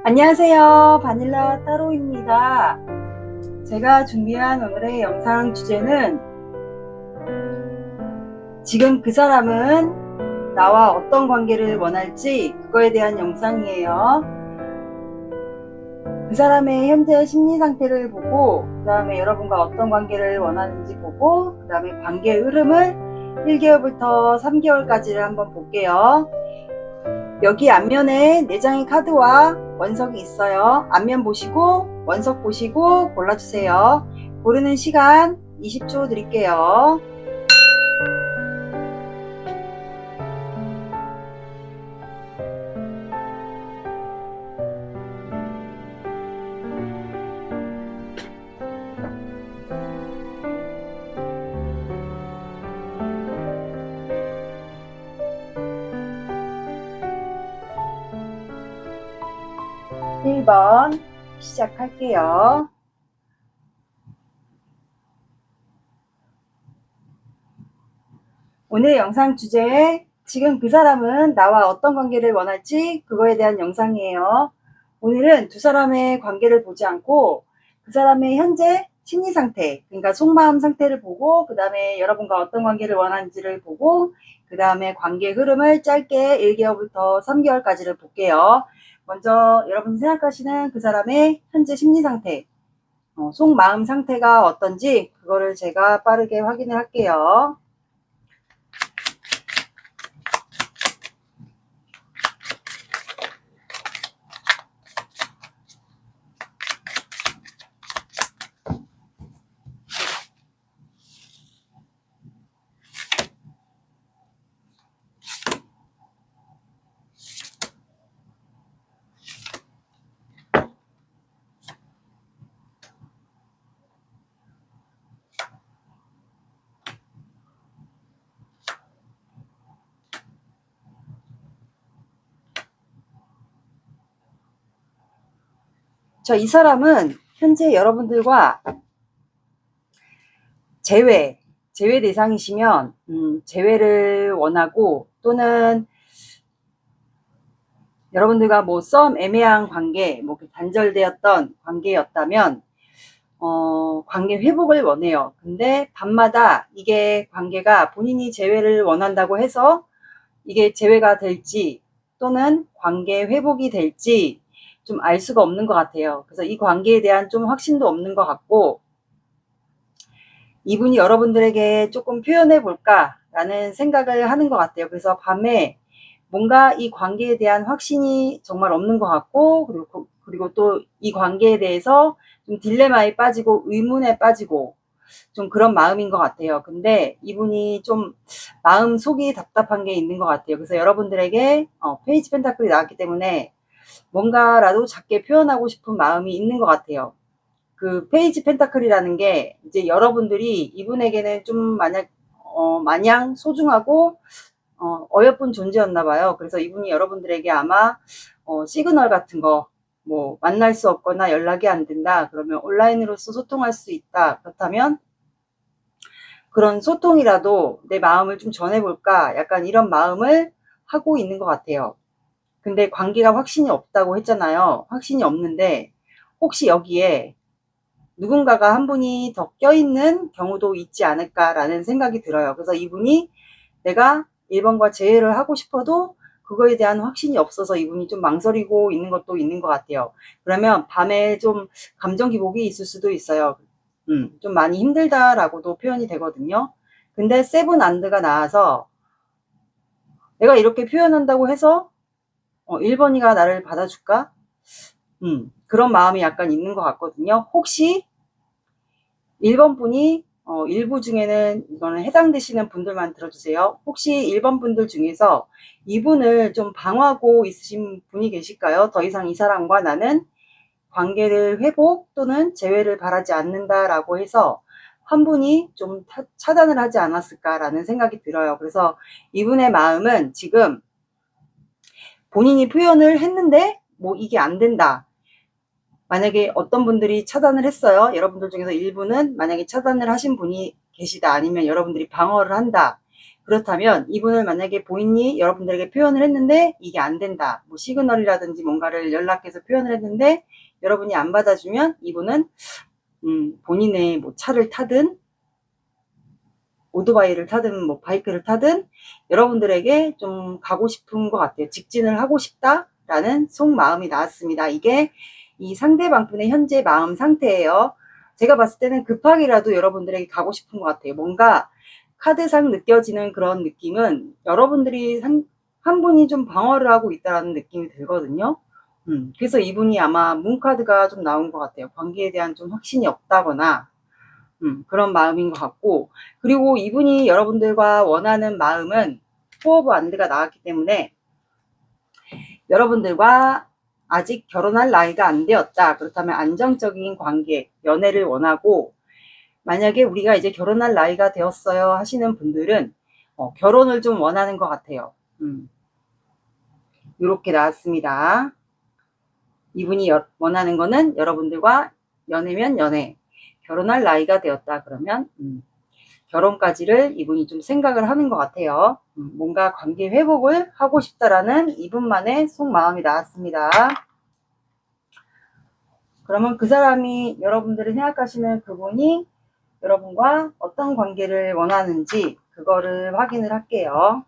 안녕하세요. 바닐라 따로입니다. 제가 준비한 오늘의 영상 주제는 지금 그 사람은 나와 어떤 관계를 원할지 그거에 대한 영상이에요. 그 사람의 현재 심리 상태를 보고 그 다음에 여러분과 어떤 관계를 원하는지 보고 그 다음에 관계의 흐름을 1개월부터 3개월까지를 한번 볼게요. 여기 앞면에 4장의 카드와 원석이 있어요. 앞면 보시고 원석 보시고 골라주세요. 고르는 시간 20초 드릴게요. 일 번 시작할게요. 오늘 영상 주제 지금 그 사람은 나와 어떤 관계를 원할지 그거에 대한 영상이에요. 오늘은 두 사람의 관계를 보지 않고 그 사람의 현재 심리 상태, 그러니까 속마음 상태를 보고 그 다음에 여러분과 어떤 관계를 원하는지를 보고 그 다음에 관계 흐름을 짧게 1개월부터 3개월까지를 볼게요. 먼저 여러분이 생각하시는 그 사람의 현재 심리 상태, 속마음 상태가 어떤지 그거를 제가 빠르게 확인을 할게요. 이 사람은 현재 여러분들과 재회 대상이시면 재회를 원하고, 또는 여러분들과 뭐 썸 애매한 관계, 뭐 단절되었던 관계였다면 관계 회복을 원해요. 근데 밤마다 이게 관계가 본인이 재회를 원한다고 해서 이게 재회가 될지 또는 관계 회복이 될지 좀 알 수가 없는 것 같아요. 그래서 이 관계에 대한 좀 확신도 없는 것 같고, 이분이 여러분들에게 조금 표현해 볼까 라는 생각을 하는 것 같아요. 그래서 밤에 뭔가 이 관계에 대한 확신이 정말 없는 것 같고, 그리고 또 이 관계에 대해서 좀 딜레마에 빠지고 의문에 빠지고 좀 그런 마음인 것 같아요. 근데 이분이 좀 마음 속이 답답한 게 있는 것 같아요. 그래서 여러분들에게 페이지 펜타클이 나왔기 때문에 뭔가라도 작게 표현하고 싶은 마음이 있는 것 같아요. 그 페이지 펜타클이라는 게 이제 여러분들이 이분에게는 좀 마냥 소중하고 어여쁜 존재였나 봐요. 그래서 이분이 여러분들에게 아마 시그널 같은 거, 뭐 만날 수 없거나 연락이 안 된다 그러면 온라인으로서 소통할 수 있다, 그렇다면 그런 소통이라도 내 마음을 좀 전해볼까, 약간 이런 마음을 하고 있는 것 같아요. 근데 관계가 확신이 없다고 했잖아요. 확신이 없는데 혹시 여기에 누군가가 한 분이 더 껴있는 경우도 있지 않을까라는 생각이 들어요. 그래서 이분이 내가 1번과 재회를 하고 싶어도 그거에 대한 확신이 없어서 이분이 좀 망설이고 있는 것도 있는 것 같아요. 그러면 밤에 좀 감정 기복이 있을 수도 있어요. 좀 많이 힘들다라고도 표현이 되거든요. 근데 세븐 안드가 나와서 내가 이렇게 표현한다고 해서 1번이가 나를 받아줄까? 그런 마음이 약간 있는 것 같거든요. 혹시 1번 분이 일부 중에는, 이거는 해당되시는 분들만 들어주세요. 혹시 1번 분들 중에서 이분을 좀 방어하고 있으신 분이 계실까요? 더 이상 이 사람과 나는 관계를 회복 또는 재회를 바라지 않는다라고 해서 한 분이 좀 차단을 하지 않았을까라는 생각이 들어요. 그래서 이분의 마음은 지금 본인이 표현을 했는데 뭐 이게 안 된다. 만약에 어떤 분들이 차단을 했어요. 여러분들 중에서 일부는 만약에 차단을 하신 분이 계시다, 아니면 여러분들이 방어를 한다, 그렇다면 이분을 만약에 본인이 여러분들에게 표현을 했는데 이게 안 된다. 뭐 시그널이라든지 뭔가를 연락해서 표현을 했는데 여러분이 안 받아주면 이분은 본인의 뭐 차를 타든 오토바이를 타든 뭐 바이크를 타든 여러분들에게 좀 가고 싶은 것 같아요. 직진을 하고 싶다라는 속마음이 나왔습니다. 이게 이 상대방분의 현재 마음 상태예요. 제가 봤을 때는 급하게라도 여러분들에게 가고 싶은 것 같아요. 뭔가 카드상 느껴지는 그런 느낌은 여러분들이 한 분이 좀 방어를 하고 있다는 느낌이 들거든요. 그래서 이분이 아마 문카드가 좀 나온 것 같아요. 관계에 대한 좀 확신이 없다거나 그런 마음인 것 같고, 그리고 이분이 여러분들과 원하는 마음은 포 오브 완드가 나왔기 때문에 여러분들과 아직 결혼할 나이가 안 되었다. 그렇다면 안정적인 관계, 연애를 원하고, 만약에 우리가 이제 결혼할 나이가 되었어요 하시는 분들은 결혼을 좀 원하는 것 같아요. 이렇게 나왔습니다. 이분이 원하는 거는 여러분들과 연애면 연애, 결혼할 나이가 되었다 그러면 결혼까지를 이분이 좀 생각을 하는 것 같아요. 뭔가 관계 회복을 하고 싶다라는 이분만의 속마음이 나왔습니다. 그러면 그 사람이, 여러분들이 생각하시는 그분이 여러분과 어떤 관계를 원하는지 그거를 확인을 할게요.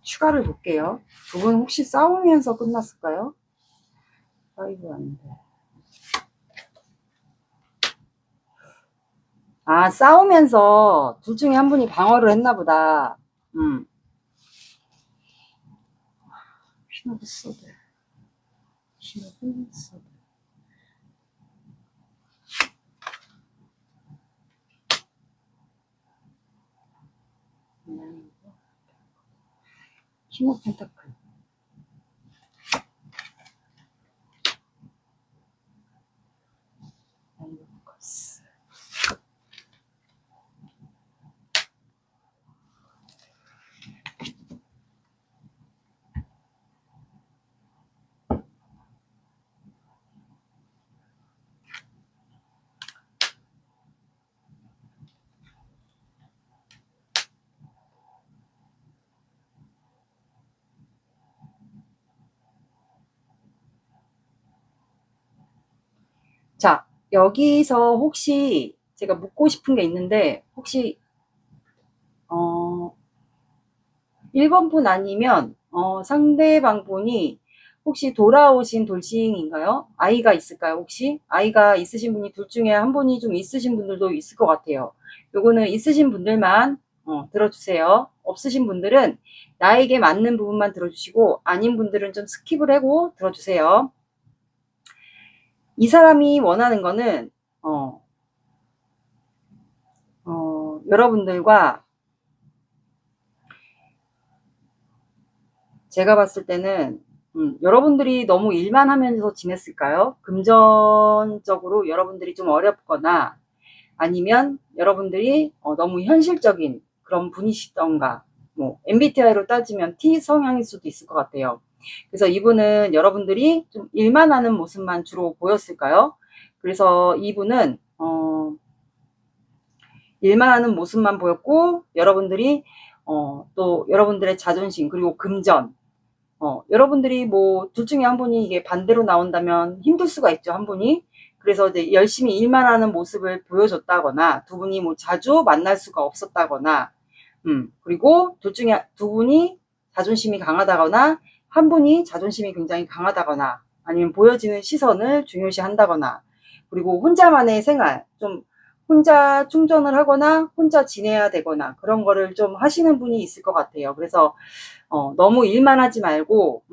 추가를 볼게요. 두 분 혹시 싸우면서 끝났을까요? 아이고, 안 돼. 아, 싸우면서 둘 중에 한 분이 방어를 했나 보다. 신호비서드. 신호비서드. 킹 오브 펜타클. 자, 여기서 혹시 제가 묻고 싶은 게 있는데, 혹시 1번 분 아니면 상대방 분이 혹시 돌아오신 돌싱인가요? 아이가 있을까요? 혹시 아이가 있으신 분이 둘 중에 한 분이 좀 있으신 분들도 있을 것 같아요. 요거는 있으신 분들만 들어주세요. 없으신 분들은 나에게 맞는 부분만 들어주시고, 아닌 분들은 좀 스킵을 하고 들어주세요. 이 사람이 원하는 거는 여러분들과, 제가 봤을 때는 여러분들이 너무 일만 하면서 지냈을까요? 금전적으로 여러분들이 좀 어렵거나, 아니면 여러분들이 너무 현실적인 그런 분이시던가, 뭐 MBTI로 따지면 T 성향일 수도 있을 것 같아요. 그래서 이분은 여러분들이 좀 일만 하는 모습만 주로 보였을까요? 그래서 이분은 일만 하는 모습만 보였고, 여러분들이 또 여러분들의 자존심 그리고 금전, 여러분들이 뭐 둘 중에 한 분이 이게 반대로 나온다면 힘들 수가 있죠, 한 분이. 그래서 이제 열심히 일만 하는 모습을 보여줬다거나, 두 분이 뭐 자주 만날 수가 없었다거나, 그리고 둘 중에 두 분이 자존심이 강하다거나, 한 분이 자존심이 굉장히 강하다거나, 아니면 보여지는 시선을 중요시 한다거나, 그리고 혼자만의 생활, 좀 혼자 충전을 하거나, 혼자 지내야 되거나, 그런 거를 좀 하시는 분이 있을 것 같아요. 그래서 너무 일만 하지 말고,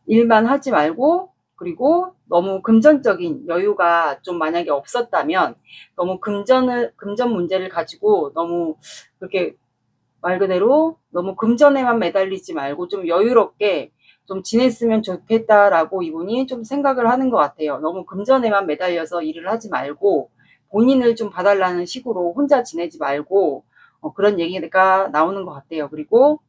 일만 하지 말고, 그리고 너무 금전적인 여유가 좀 만약에 없었다면, 너무 금전 문제를 가지고 너무 그렇게 말 그대로 너무 금전에만 매달리지 말고 좀 여유롭게 좀 지냈으면 좋겠다라고 이분이 좀 생각을 하는 것 같아요. 너무 금전에만 매달려서 일을 하지 말고, 본인을 좀 봐달라는 식으로 혼자 지내지 말고, 그런 얘기가 나오는 것 같아요. 그리고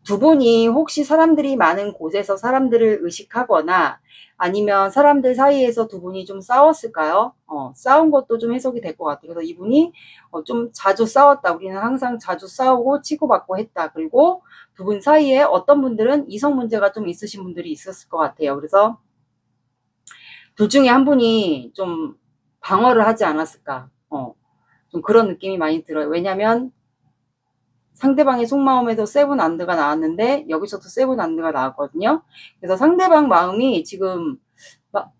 두 분이 혹시 사람들이 많은 곳에서 사람들을 의식하거나, 아니면 사람들 사이에서 두 분이 좀 싸웠을까요? 싸운 것도 좀 해석이 될 것 같아요. 그래서 이분이 좀 자주 싸웠다. 우리는 항상 자주 싸우고 치고받고 했다. 그리고 두 분 사이에 어떤 분들은 이성 문제가 좀 있으신 분들이 있었을 것 같아요. 그래서 둘 중에 한 분이 좀 방어를 하지 않았을까. 좀 그런 느낌이 많이 들어요. 왜냐면 상대방의 속마음에서 세븐 안드가 나왔는데, 여기서도 세븐 안드가 나왔거든요. 그래서 상대방 마음이 지금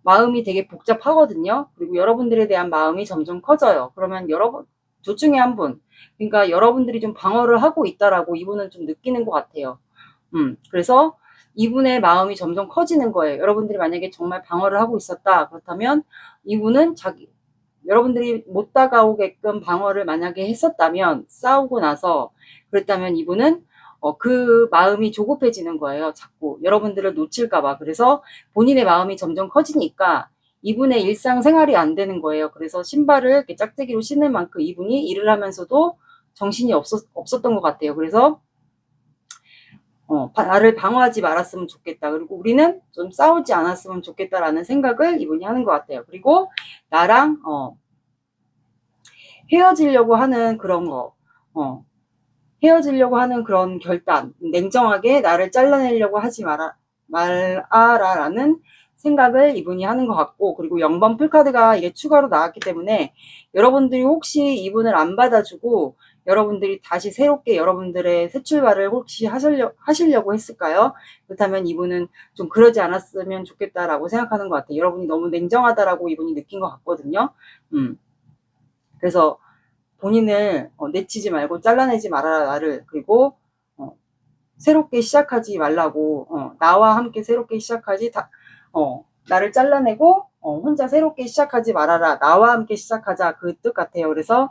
마음이 되게 복잡하거든요. 그리고 여러분들에 대한 마음이 점점 커져요. 그러면 여러분 둘 중에 한 분, 그러니까 여러분들이 좀 방어를 하고 있다라고 이분은 좀 느끼는 것 같아요. 그래서 이분의 마음이 점점 커지는 거예요. 여러분들이 만약에 정말 방어를 하고 있었다, 그렇다면 이분은 여러분들이 못 다가오게끔 방어를 만약에 했었다면, 싸우고 나서 그랬다면 이분은 그 마음이 조급해지는 거예요. 자꾸 여러분들을 놓칠까봐. 그래서 본인의 마음이 점점 커지니까 이분의 일상생활이 안 되는 거예요. 그래서 신발을 이렇게 짝대기로 신을 만큼 이분이 일을 하면서도 정신이 없었던 것 같아요. 그래서 나를 방어하지 말았으면 좋겠다. 그리고 우리는 좀 싸우지 않았으면 좋겠다라는 생각을 이분이 하는 것 같아요. 그리고 나랑 헤어지려고 하는 그런 거, 헤어지려고 하는 그런 결단, 냉정하게 나를 잘라내려고 하지 말아라라는 생각을 이분이 하는 것 같고, 그리고 0번 풀카드가 이게 추가로 나왔기 때문에 여러분들이 혹시 이분을 안 받아주고 여러분들이 다시 새롭게 여러분들의 새 출발을 혹시 하시려고 했을까요? 그렇다면 이분은 좀 그러지 않았으면 좋겠다라고 생각하는 것 같아요. 여러분이 너무 냉정하다라고 이분이 느낀 것 같거든요. 그래서 본인을 내치지 말고 잘라내지 말아라, 나를. 그리고 새롭게 시작하지 말라고, 나와 함께 새롭게 시작하지, 나를 잘라내고 혼자 새롭게 시작하지 말아라, 나와 함께 시작하자, 그 뜻 같아요. 그래서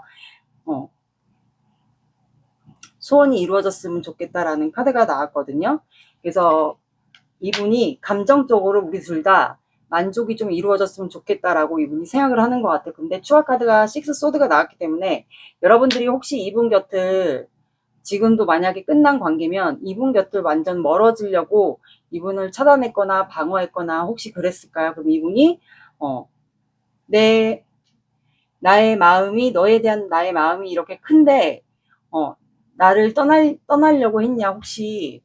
소원이 이루어졌으면 좋겠다라는 카드가 나왔거든요. 그래서 이분이 감정적으로 우리 둘 다 만족이 좀 이루어졌으면 좋겠다라고 이분이 생각을 하는 것 같아요. 근데 추가 카드가 6 소드가 나왔기 때문에 여러분들이 혹시 이분 곁을, 지금도 만약에 끝난 관계면 이분 곁을 완전 멀어지려고 이분을 차단했거나 방어했거나 혹시 그랬을까요? 그럼 이분이 나의 마음이, 너에 대한 나의 마음이 이렇게 큰데 나를 떠나려고 했냐, 혹시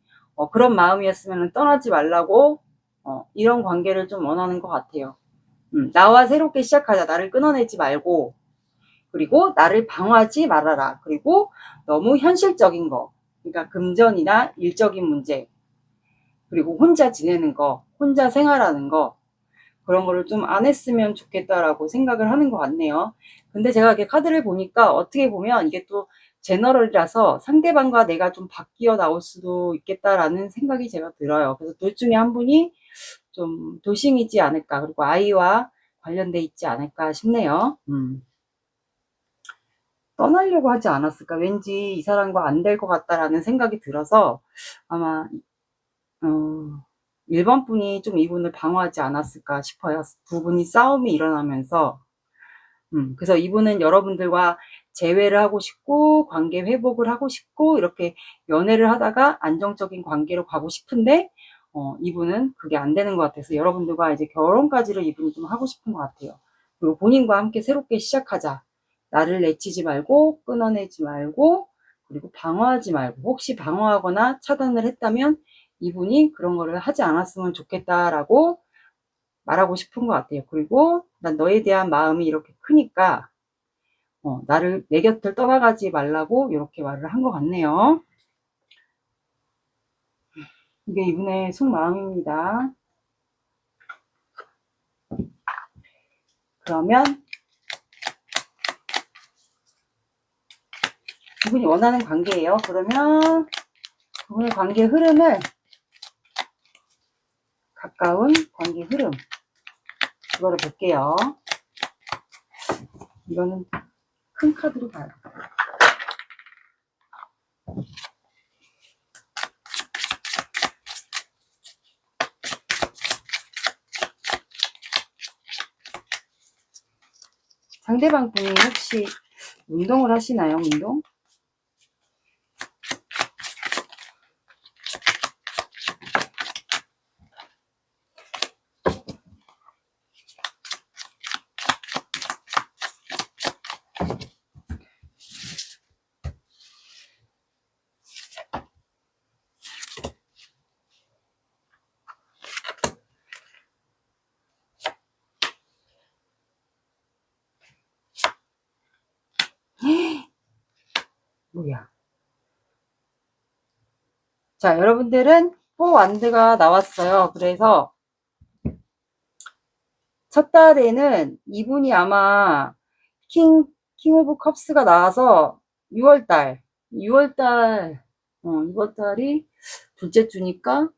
그런 마음이었으면 떠나지 말라고 이런 관계를 좀 원하는 것 같아요. 나와 새롭게 시작하자, 나를 끊어내지 말고, 그리고 나를 방어하지 말아라. 그리고 너무 현실적인 거, 그러니까 금전이나 일적인 문제, 그리고 혼자 지내는 거, 혼자 생활하는 거, 그런 거를 좀 안 했으면 좋겠다라고 생각을 하는 것 같네요. 근데 제가 이렇게 카드를 보니까 어떻게 보면 이게 또 제너럴이라서 상대방과 내가 좀 바뀌어 나올 수도 있겠다라는 생각이 제가 들어요. 그래서 둘 중에 한 분이 좀 도싱이지 않을까, 그리고 아이와 관련돼 있지 않을까 싶네요. 떠나려고 하지 않았을까? 왠지 이 사람과 안 될 것 같다라는 생각이 들어서 아마 1번 분이 좀 이분을 방어하지 않았을까 싶어요. 두 분이 싸움이 일어나면서 그래서 이분은 여러분들과 재회를 하고 싶고 관계 회복을 하고 싶고 이렇게 연애를 하다가 안정적인 관계로 가고 싶은데 이분은 그게 안 되는 것 같아서 여러분들과 이제 결혼까지를 이분이 좀 하고 싶은 것 같아요. 그리고 본인과 함께 새롭게 시작하자. 나를 내치지 말고 끊어내지 말고 그리고 방어하지 말고 혹시 방어하거나 차단을 했다면 이분이 그런 거를 하지 않았으면 좋겠다라고 말하고 싶은 것 같아요. 그리고 난 너에 대한 마음이 이렇게 크니까 나를 내 곁을 떠나가지 말라고 이렇게 말을 한 것 같네요. 이게 이분의 속마음입니다. 그러면 이분이 원하는 관계예요. 그러면 그분의 관계 흐름을 가까운 관계 흐름 이거를 볼게요. 이거는 큰 카드로 봐요. 상대방 분이 혹시 운동을 하시나요? 운동? 뭐야? 자, 여러분들은 4완드가 나왔어요. 그래서 첫 달에는 이분이 아마 킹 오브 컵스가 나와서 6월달 6월달이 둘째 주니까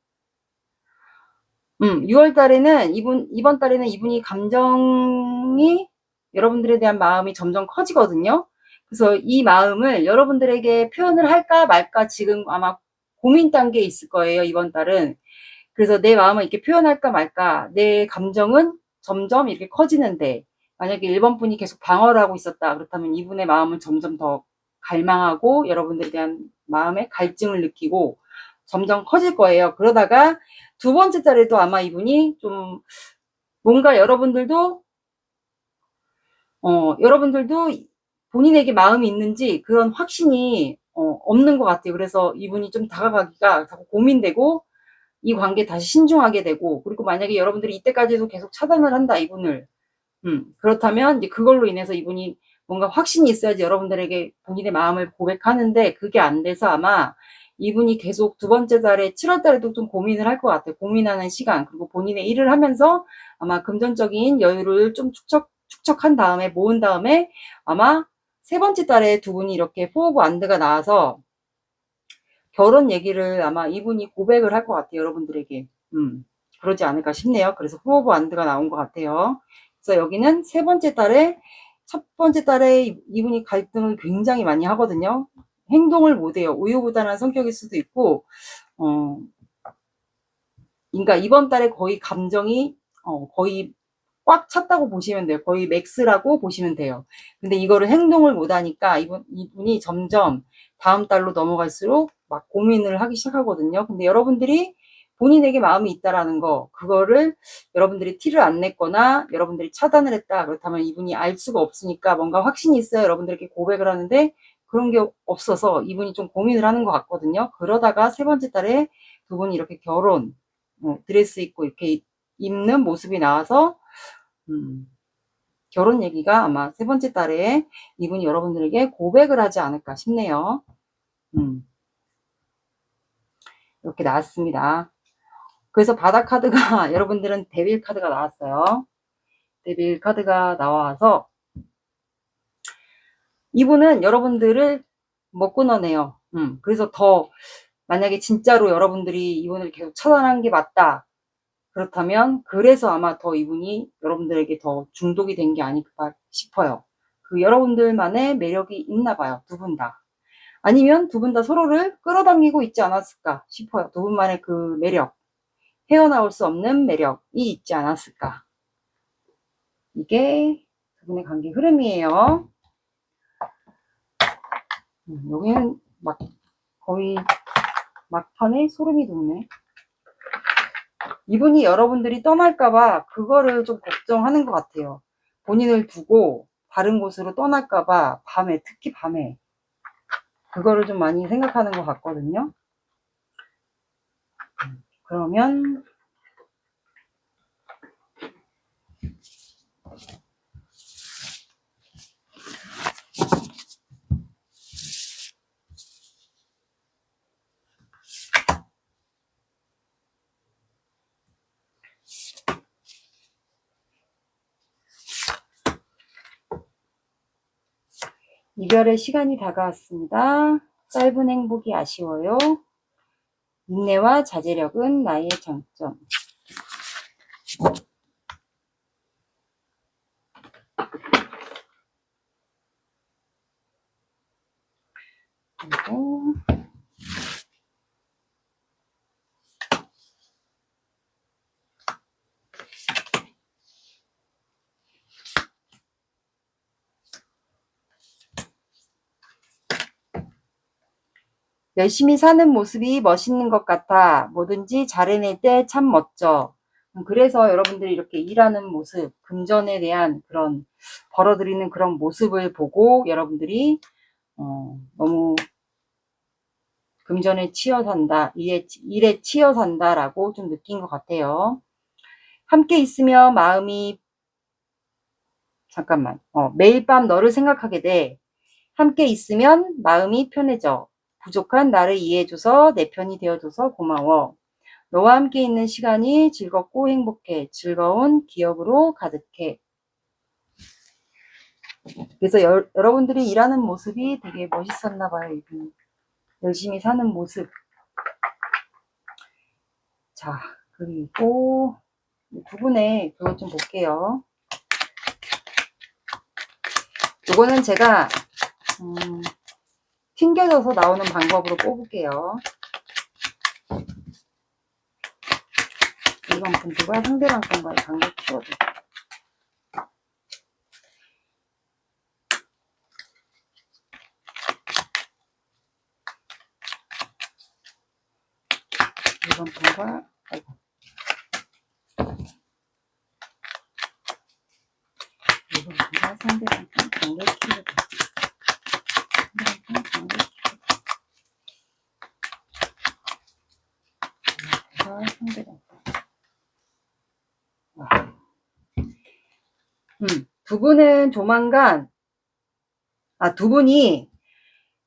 6월달에는 이번 달에는 이분이 감정이 여러분들에 대한 마음이 점점 커지거든요. 그래서 이 마음을 여러분들에게 표현을 할까 말까 지금 아마 고민 단계에 있을 거예요. 이번 달은. 그래서 내 마음을 이렇게 표현할까 말까 내 감정은 점점 이렇게 커지는데 만약에 1번 분이 계속 방어를 하고 있었다 그렇다면 이분의 마음은 점점 더 갈망하고 여러분들에 대한 마음의 갈증을 느끼고 점점 커질 거예요. 그러다가 두 번째 달에도 아마 이분이 좀 뭔가 여러분들도 본인에게 마음이 있는지 그런 확신이 없는 것 같아요. 그래서 이분이 좀 다가가기가 자꾸 고민되고 이 관계에 다시 신중하게 되고 그리고 만약에 여러분들이 이때까지도 계속 차단을 한다 이분을 그렇다면 이제 그걸로 인해서 이분이 뭔가 확신이 있어야지 여러분들에게 본인의 마음을 고백하는데 그게 안 돼서 아마 이분이 계속 두 번째 달에 7월 달에도 좀 고민을 할 것 같아요. 고민하는 시간 그리고 본인의 일을 하면서 아마 금전적인 여유를 좀 축적한 다음에 모은 다음에 아마 세 번째 달에 두 분이 이렇게 포 오브 완드가 나와서 결혼 얘기를 아마 이분이 고백을 할 것 같아요. 여러분들에게. 그러지 않을까 싶네요. 그래서 포 오브 완드가 나온 것 같아요. 그래서 여기는 세 번째 달에 첫 번째 달에 이분이 갈등을 굉장히 많이 하거든요. 행동을 못해요. 우유부단한 성격일 수도 있고 그러니까 이번 달에 거의 감정이 거의 꽉 찼다고 보시면 돼요. 거의 맥스라고 보시면 돼요. 근데 이거를 행동을 못하니까 이분이 점점 다음 달로 넘어갈수록 막 고민을 하기 시작하거든요. 근데 여러분들이 본인에게 마음이 있다라는 거, 그거를 여러분들이 티를 안 냈거나 여러분들이 차단을 했다. 그렇다면 이분이 알 수가 없으니까 뭔가 확신이 있어야 여러분들에게 고백을 하는데 그런 게 없어서 이분이 좀 고민을 하는 것 같거든요. 그러다가 세 번째 달에 두 분이 이렇게 결혼, 드레스 입고 이렇게 입는 모습이 나와서 결혼 얘기가 아마 세 번째 달에 이분이 여러분들에게 고백을 하지 않을까 싶네요. 이렇게 나왔습니다. 그래서 바다 카드가 여러분들은 데빌 카드가 나왔어요. 데빌 카드가 나와서 이분은 여러분들을 못 끊어내요. 그래서 더 만약에 진짜로 여러분들이 이분을 계속 차단한 게 맞다. 그렇다면 그래서 아마 더 이분이 여러분들에게 더 중독이 된 게 아닐까 싶어요. 그 여러분들만의 매력이 있나 봐요. 두 분 다. 아니면 두 분 다 서로를 끌어당기고 있지 않았을까 싶어요. 두 분만의 그 매력, 헤어나올 수 없는 매력이 있지 않았을까. 이게 두 두 분의 관계 흐름이에요. 여기는 막 거의 막판에 소름이 돋네. 이분이 여러분들이 떠날까봐 그거를 좀 걱정하는 것 같아요. 본인을 두고 다른 곳으로 떠날까봐 밤에, 특히 밤에 그거를 좀 많이 생각하는 것 같거든요. 그러면 이별의 시간이 다가왔습니다. 짧은 행복이 아쉬워요. 인내와 자제력은 나의 장점. 그리고 열심히 사는 모습이 멋있는 것 같아. 뭐든지 잘해낼 때 참 멋져. 그래서 여러분들이 이렇게 일하는 모습, 금전에 대한 그런 벌어들이는 그런 모습을 보고 여러분들이 너무 금전에 치여 산다, 일에 치여 산다라고 좀 느낀 것 같아요. 함께 있으면 마음이 매일 밤 너를 생각하게 돼. 함께 있으면 마음이 편해져. 부족한 나를 이해해줘서 내 편이 되어줘서 고마워. 너와 함께 있는 시간이 즐겁고 행복해. 즐거운 기억으로 가득해. 그래서 여러분들이 일하는 모습이 되게 멋있었나 봐요. 이분. 열심히 사는 모습. 자, 그리고 두 분의 그것 좀 볼게요. 이거는 제가 튕겨져서 나오는 방법으로 뽑을게요. 이번 분들과 상대방 분과의 관계 키워드. 이번 분과 이번 분과 상대방 분 관계 키워드. 상대방. 두 분은 조만간, 두 분이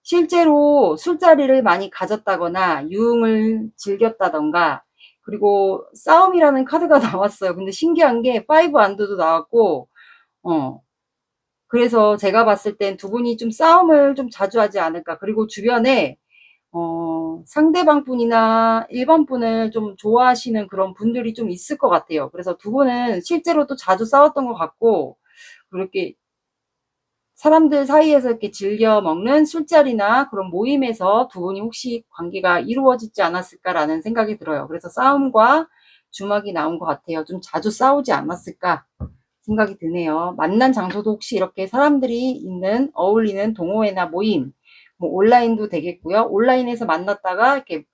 실제로 술자리를 많이 가졌다거나 유흥을 즐겼다던가, 그리고 싸움이라는 카드가 나왔어요. 근데 신기한 게 파이브 안드도 나왔고, 그래서 제가 봤을 땐 두 분이 좀 싸움을 좀 자주 하지 않을까. 그리고 주변에 상대방 분이나 일반 분을 좀 좋아하시는 그런 분들이 좀 있을 것 같아요. 그래서 두 분은 실제로 또 자주 싸웠던 것 같고, 그렇게 사람들 사이에서 이렇게 즐겨 먹는 술자리나 그런 모임에서 두 분이 혹시 관계가 이루어지지 않았을까라는 생각이 들어요. 그래서 싸움과 주먹이 나온 것 같아요. 좀 자주 싸우지 않았을까 생각이 드네요. 만난 장소도 혹시 이렇게 사람들이 있는, 어울리는 동호회나 모임, 뭐 온라인도 되겠고요. 온라인에서 만났다가 이렇게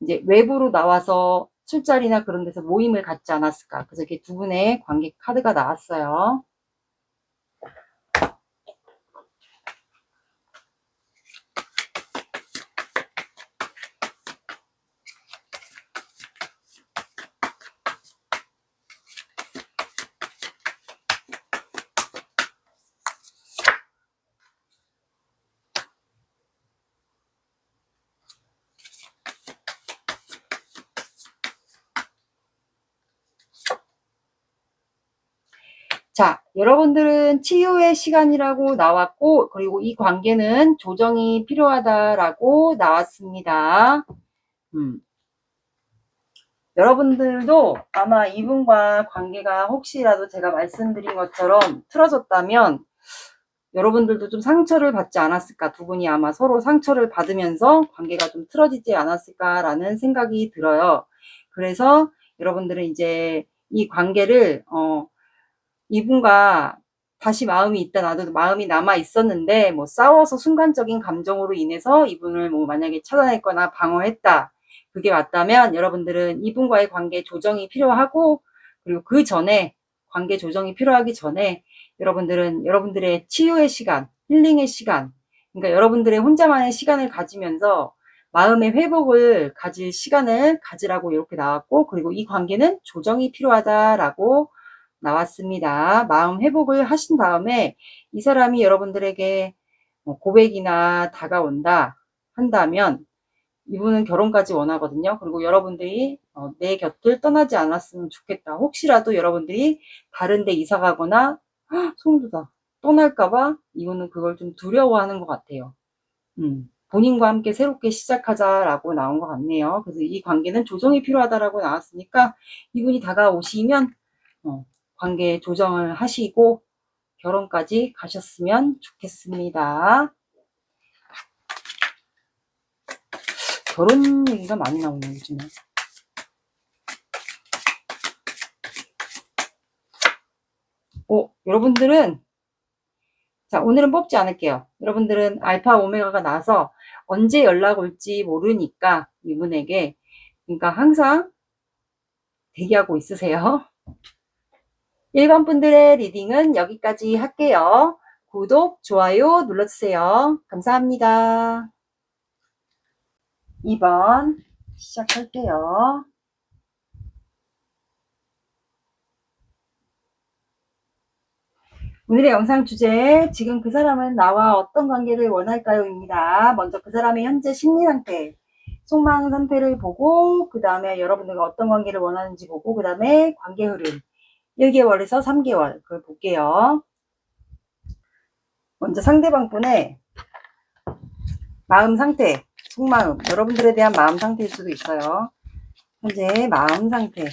이제 외부로 나와서 술자리나 그런 데서 모임을 갖지 않았을까. 그래서 이렇게 두 분의 관계 카드가 나왔어요. 자, 여러분들은 치유의 시간이라고 나왔고, 그리고 이 관계는 조정이 필요하다라고 나왔습니다. 여러분들도 아마 이분과 관계가 혹시라도 제가 말씀드린 것처럼 틀어졌다면 여러분들도 좀 상처를 받지 않았을까. 두 분이 아마 서로 상처를 받으면서 관계가 좀 틀어지지 않았을까라는 생각이 들어요. 그래서 여러분들은 이제 이 관계를 이분과 다시 마음이 있다 나도 마음이 남아 있었는데 뭐 싸워서 순간적인 감정으로 인해서 이분을 뭐 만약에 차단했거나 방어했다. 그게 맞다면 여러분들은 이분과의 관계 조정이 필요하고, 그리고 그 전에 관계 조정이 필요하기 전에 여러분들은 여러분들의 치유의 시간, 힐링의 시간, 그러니까 여러분들의 혼자만의 시간을 가지면서 마음의 회복을 가질 시간을 가지라고 이렇게 나왔고, 그리고 이 관계는 조정이 필요하다라고 나왔습니다. 마음 회복을 하신 다음에 이 사람이 여러분들에게 고백이나 다가온다 한다면 이분은 결혼까지 원하거든요. 그리고 여러분들이 내 곁을 떠나지 않았으면 좋겠다. 혹시라도 여러분들이 다른 데 이사 가거나 소름 돋아 떠날까봐 이분은 그걸 좀 두려워하는 것 같아요. 본인과 함께 새롭게 시작하자라고 나온 것 같네요. 그래서 이 관계는 조정이 필요하다라고 나왔으니까 이분이 다가오시면 관계 조정을 하시고 결혼까지 가셨으면 좋겠습니다. 결혼 얘기가 많이 나오네요, 요즘에. 여러분들은, 자, 오늘은 뽑지 않을게요. 여러분들은 알파 오메가가 나서 언제 연락 올지 모르니까 이분에게, 그러니까 항상 대기하고 있으세요. 1번 분들의 리딩은 여기까지 할게요. 구독, 좋아요 눌러주세요. 감사합니다. 2번 시작할게요. 오늘의 영상 주제, 지금 그 사람은 나와 어떤 관계를 원할까요? 입니다. 먼저 그 사람의 현재 심리 상태, 속마음 상태를 보고, 그 다음에 여러분들과 어떤 관계를 원하는지 보고, 그 다음에 관계 흐름 1개월에서 3개월 그걸 볼게요. 먼저 상대방 분의 마음 상태, 속마음, 여러분들에 대한 마음 상태일 수도 있어요. 현재 마음 상태.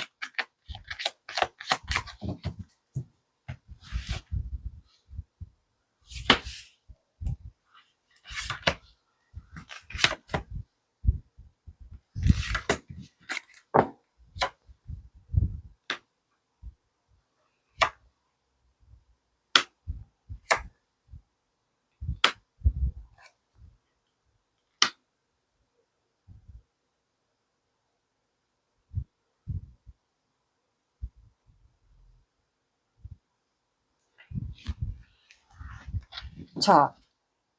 자,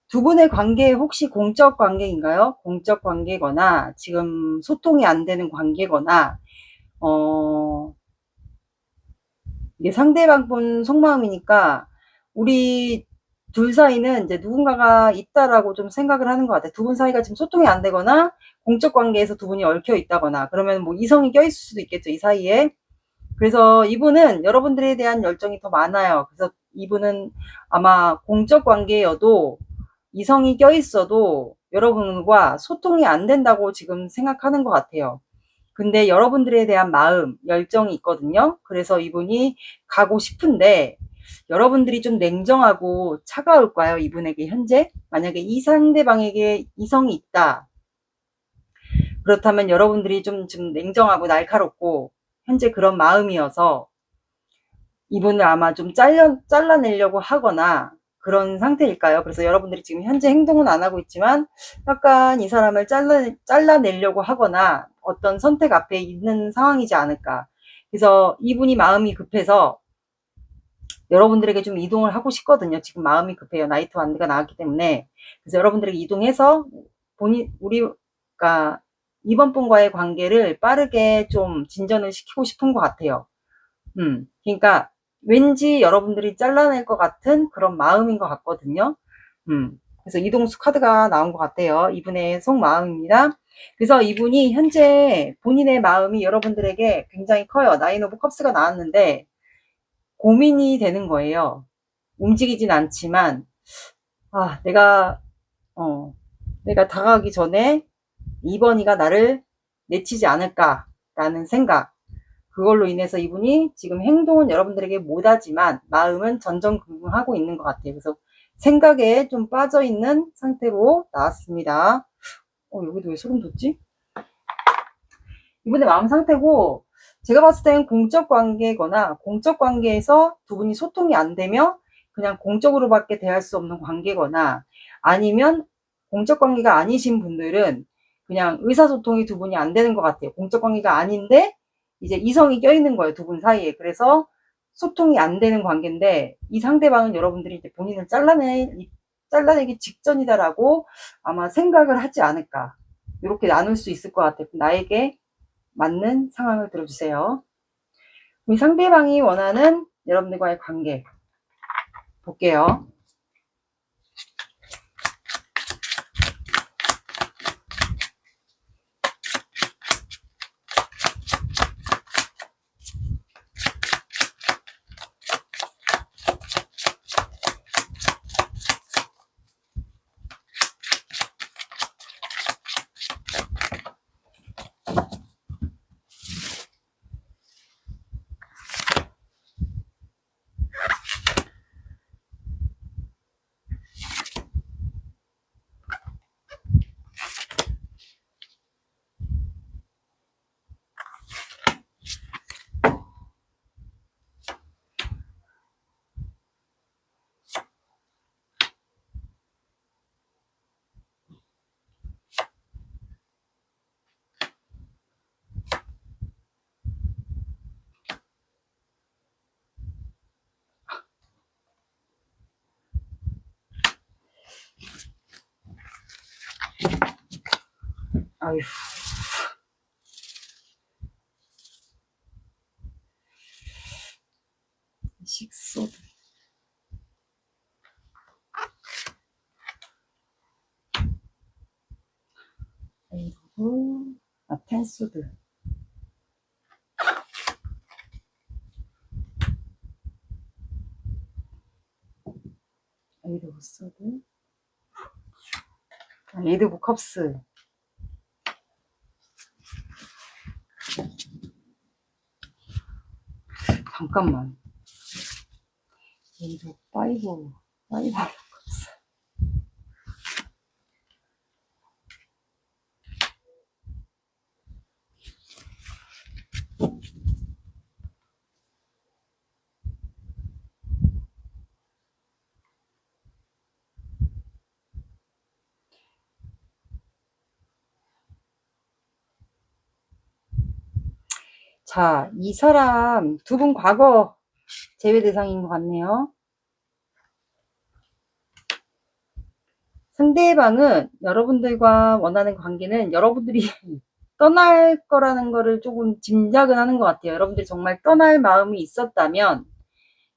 두 분의 관계 혹시 공적 관계인가요? 공적 관계거나 지금 소통이 안 되는 관계거나 이게 상대방 분 속마음이니까 우리 둘 사이는 이제 누군가가 있다라고 좀 생각을 하는 것 같아요. 두 분 사이가 지금 소통이 안 되거나 공적 관계에서 두 분이 얽혀 있다거나 그러면 뭐 이성이 껴있을 수도 있겠죠, 이 사이에. 그래서 이분은 여러분들에 대한 열정이 더 많아요. 그래서 이분은 아마 공적 관계여도 이성이 껴있어도 여러분과 소통이 안 된다고 지금 생각하는 것 같아요. 근데 여러분들에 대한 마음, 열정이 있거든요. 그래서 이분이 가고 싶은데 여러분들이 좀 냉정하고 차가울까요? 이분에게 현재? 만약에 이 상대방에게 이성이 있다. 그렇다면 여러분들이 좀 냉정하고 날카롭고 현재 그런 마음이어서 이분을 아마 좀 잘라내려고 하거나 그런 상태일까요? 그래서 여러분들이 지금 현재 행동은 안 하고 있지만 약간 이 사람을 잘라내려고 하거나 어떤 선택 앞에 있는 상황이지 않을까. 그래서 이분이 마음이 급해서 여러분들에게 좀 이동을 하고 싶거든요. 지금 마음이 급해요. 나이트 완드가 나왔기 때문에. 그래서 여러분들에게 이동해서 우리가 이번 분과의 관계를 빠르게 좀 진전을 시키고 싶은 것 같아요. 그러니까 왠지 여러분들이 잘라낼 것 같은 그런 마음인 것 같거든요. 그래서 이동수 카드가 나온 것 같아요. 이분의 속마음입니다. 그래서 이분이 현재 본인의 마음이 여러분들에게 굉장히 커요. 나인 오브 컵스가 나왔는데 고민이 되는 거예요. 움직이진 않지만 내가 다가가기 전에 2번이가 나를 내치지 않을까라는 생각, 그걸로 인해서 이분이 지금 행동은 여러분들에게 못하지만 마음은 전전긍긍하고 있는 것 같아요. 그래서 생각에 좀 빠져있는 상태로 나왔습니다. 여기도 왜 소름 돋지? 이분의 마음 상태고, 제가 봤을 땐 공적 관계거나 공적 관계에서 두 분이 소통이 안 되며 그냥 공적으로밖에 대할 수 없는 관계거나, 아니면 공적 관계가 아니신 분들은 그냥 의사소통이 두 분이 안 되는 것 같아요. 공적 관계가 아닌데 이제 이성이 껴있는 거예요, 두 분 사이에. 그래서 소통이 안 되는 관계인데, 이 상대방은 여러분들이 이제 본인을 잘라내기 직전이다라고 아마 생각을 하지 않을까, 이렇게 나눌 수 있을 것 같아요. 나에게 맞는 상황을 들어주세요. 이 상대방이 원하는 여러분들과의 관계 볼게요. 아휴. 식소드. 그리고 텐소드. 에이드 오브 소드. 에이드 오브 컵스. 잠깐만. 에이드 오브 파이브. 컵스. 자, 이 사람 두 분 과거 제외 대상인 것 같네요. 상대방은 여러분들과 원하는 관계는 여러분들이 떠날 거라는 거를 조금 짐작은 하는 것 같아요. 여러분들이 정말 떠날 마음이 있었다면,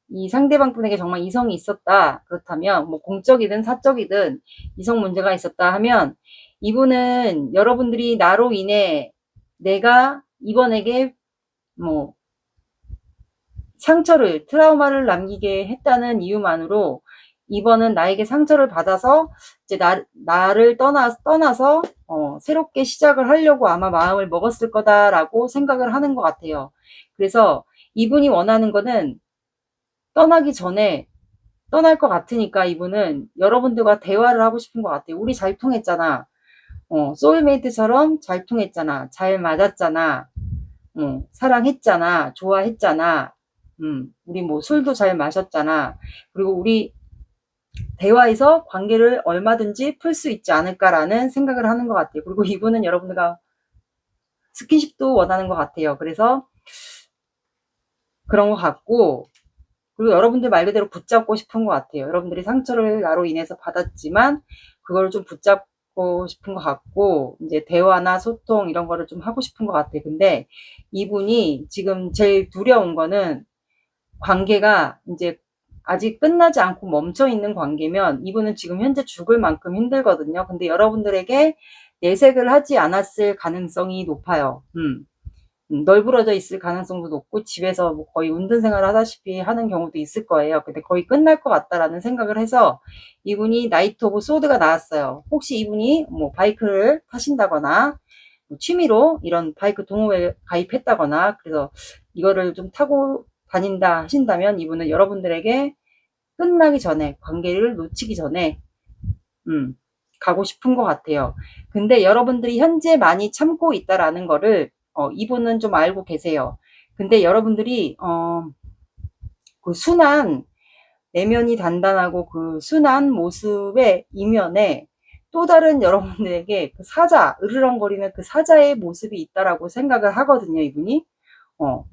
이 상대방 분에게 정말 이성이 있었다, 그렇다면 뭐 공적이든 사적이든 이성 문제가 있었다 하면, 이분은 여러분들이 나로 인해 내가 이번에게 뭐 상처를, 트라우마를 남기게 했다는 이유만으로 이번은 나에게 상처를 받아서 이제 나를 떠나서 새롭게 시작을 하려고 아마 마음을 먹었을 거다라고 생각을 하는 것 같아요. 그래서 이분이 원하는 거는 떠나기 전에, 떠날 것 같으니까 이분은 여러분들과 대화를 하고 싶은 것 같아요. 우리 잘 통했잖아. 소울메이트처럼 잘 통했잖아. 잘 맞았잖아. 사랑했잖아. 좋아했잖아. 우리 뭐 술도 잘 마셨잖아. 그리고 우리 대화에서 관계를 얼마든지 풀 수 있지 않을까라는 생각을 하는 것 같아요. 그리고 이분은 여러분들과 스킨십도 원하는 것 같아요. 그래서 그런 것 같고, 그리고 여러분들 말 그대로 붙잡고 싶은 것 같아요. 여러분들이 상처를 나로 인해서 받았지만 그걸 좀 붙잡고 싶은 것 같고, 이제 대화나 소통 이런 거를 좀 하고 싶은 것 같아요. 근데 이분이 지금 제일 두려운 거는, 관계가 이제 아직 끝나지 않고 멈춰 있는 관계면 이분은 지금 현재 죽을 만큼 힘들거든요. 근데 여러분들에게 내색을 하지 않았을 가능성이 높아요. 널브러져 있을 가능성도 높고, 집에서 뭐 거의 운동생활을 하다시피 하는 경우도 있을 거예요. 근데 거의 끝날 것 같다라는 생각을 해서 이분이 나이트 오브 소드가 나왔어요. 혹시 이분이 뭐 바이크를 타신다거나 뭐 취미로 이런 바이크 동호회에 가입했다거나, 그래서 이거를 좀 타고 다닌다 하신다면 이분은 여러분들에게 끝나기 전에, 관계를 놓치기 전에 가고 싶은 것 같아요. 근데 여러분들이 현재 많이 참고 있다라는 거를 이분은 좀 알고 계세요. 근데 여러분들이 그 순한 내면이 단단하고 그 순한 모습의 이면에 또 다른 여러분들에게 그 사자, 으르렁거리는 그 사자의 모습이 있다라고 생각을 하거든요, 이분이.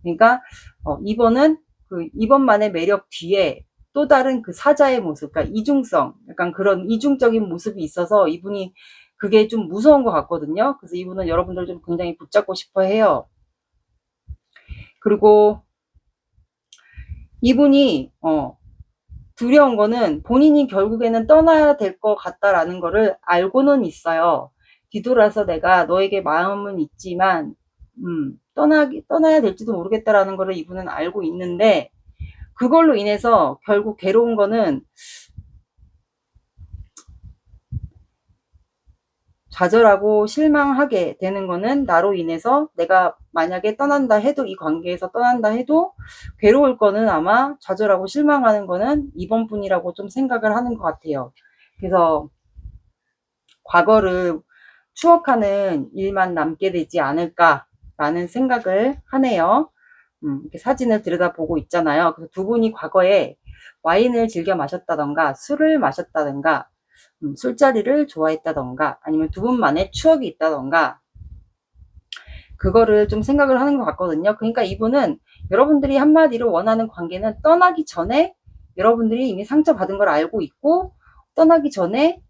그러니까, 2번은 그 2번만의 매력 뒤에 또 다른 그 사자의 모습, 그러니까 이중성, 약간 그런 이중적인 모습이 있어서 이분이 그게 좀 무서운 것 같거든요. 그래서 이분은 여러분들 좀 굉장히 붙잡고 싶어 해요. 그리고 이분이, 두려운 거는 본인이 결국에는 떠나야 될 것 같다라는 거를 알고는 있어요. 뒤돌아서 내가 너에게 마음은 있지만, 떠나야 될지도 모르겠다라는 거를 이분은 알고 있는데, 그걸로 인해서 결국 괴로운 거는 좌절하고 실망하게 되는 거는 나로 인해서 내가 만약에 떠난다 해도 이 관계에서 떠난다 해도 괴로울 거는 아마 좌절하고 실망하는 거는 이번 분이라고 좀 생각을 하는 것 같아요. 그래서 과거를 추억하는 일만 남게 되지 않을까라는 생각을 하네요. 이렇게 사진을 들여다보고 있잖아요. 그래서 두 분이 과거에 와인을 즐겨 마셨다던가 술을 마셨다던가 술자리를 좋아했다던가 아니면 두 분만의 추억이 있다던가 그거를 좀 생각을 하는 것 같거든요. 그러니까 이분은 여러분들이 한마디로 원하는 관계는 떠나기 전에 여러분들이 이미 상처받은 걸 알고 있고 떠나기 전에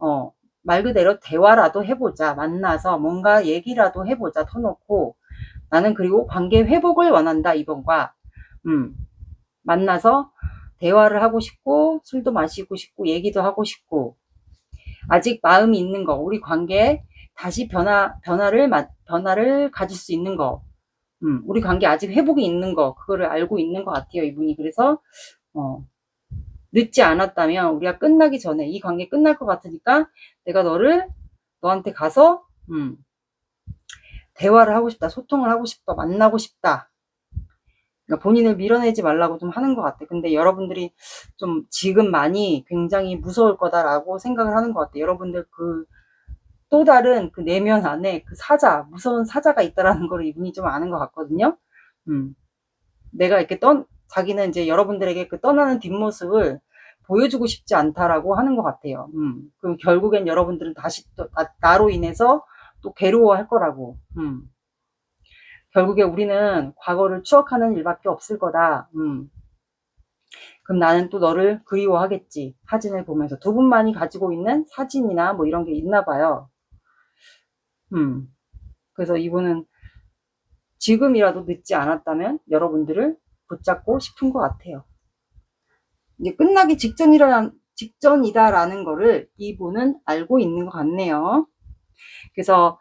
말 그대로 대화라도 해보자. 만나서 뭔가 얘기라도 해보자. 터놓고 나는 그리고 관계 회복을 원한다. 이번과 만나서 대화를 하고 싶고 술도 마시고 싶고 얘기도 하고 싶고 아직 마음이 있는 거, 우리 관계에 다시 변화를 가질 수 있는 거, 우리 관계 아직 회복이 있는 거, 그거를 알고 있는 것 같아요, 이분이. 그래서, 늦지 않았다면, 우리가 끝나기 전에, 이 관계 끝날 것 같으니까, 내가 너한테 가서, 대화를 하고 싶다, 소통을 하고 싶다, 만나고 싶다. 그러니까 본인을 밀어내지 말라고 좀 하는 것 같아. 근데 여러분들이 좀 지금 많이 굉장히 무서울 거다라고 생각을 하는 것 같아. 여러분들 또 다른 그 내면 안에 그 무서운 사자가 있다라는 걸 이분이 좀 아는 것 같거든요. 내가 이렇게 자기는 이제 여러분들에게 그 떠나는 뒷모습을 보여주고 싶지 않다라고 하는 것 같아요. 그럼 결국엔 여러분들은 다시 또 나로 인해서 또 괴로워할 거라고. 결국에 우리는 과거를 추억하는 일밖에 없을 거다. 그럼 나는 또 너를 그리워하겠지. 사진을 보면서 두 분만이 가지고 있는 사진이나 뭐 이런 게 있나 봐요. 그래서 이분은 지금이라도 늦지 않았다면 여러분들을 붙잡고 싶은 것 같아요. 이제 끝나기 직전이다라는 거를 이분은 알고 있는 것 같네요. 그래서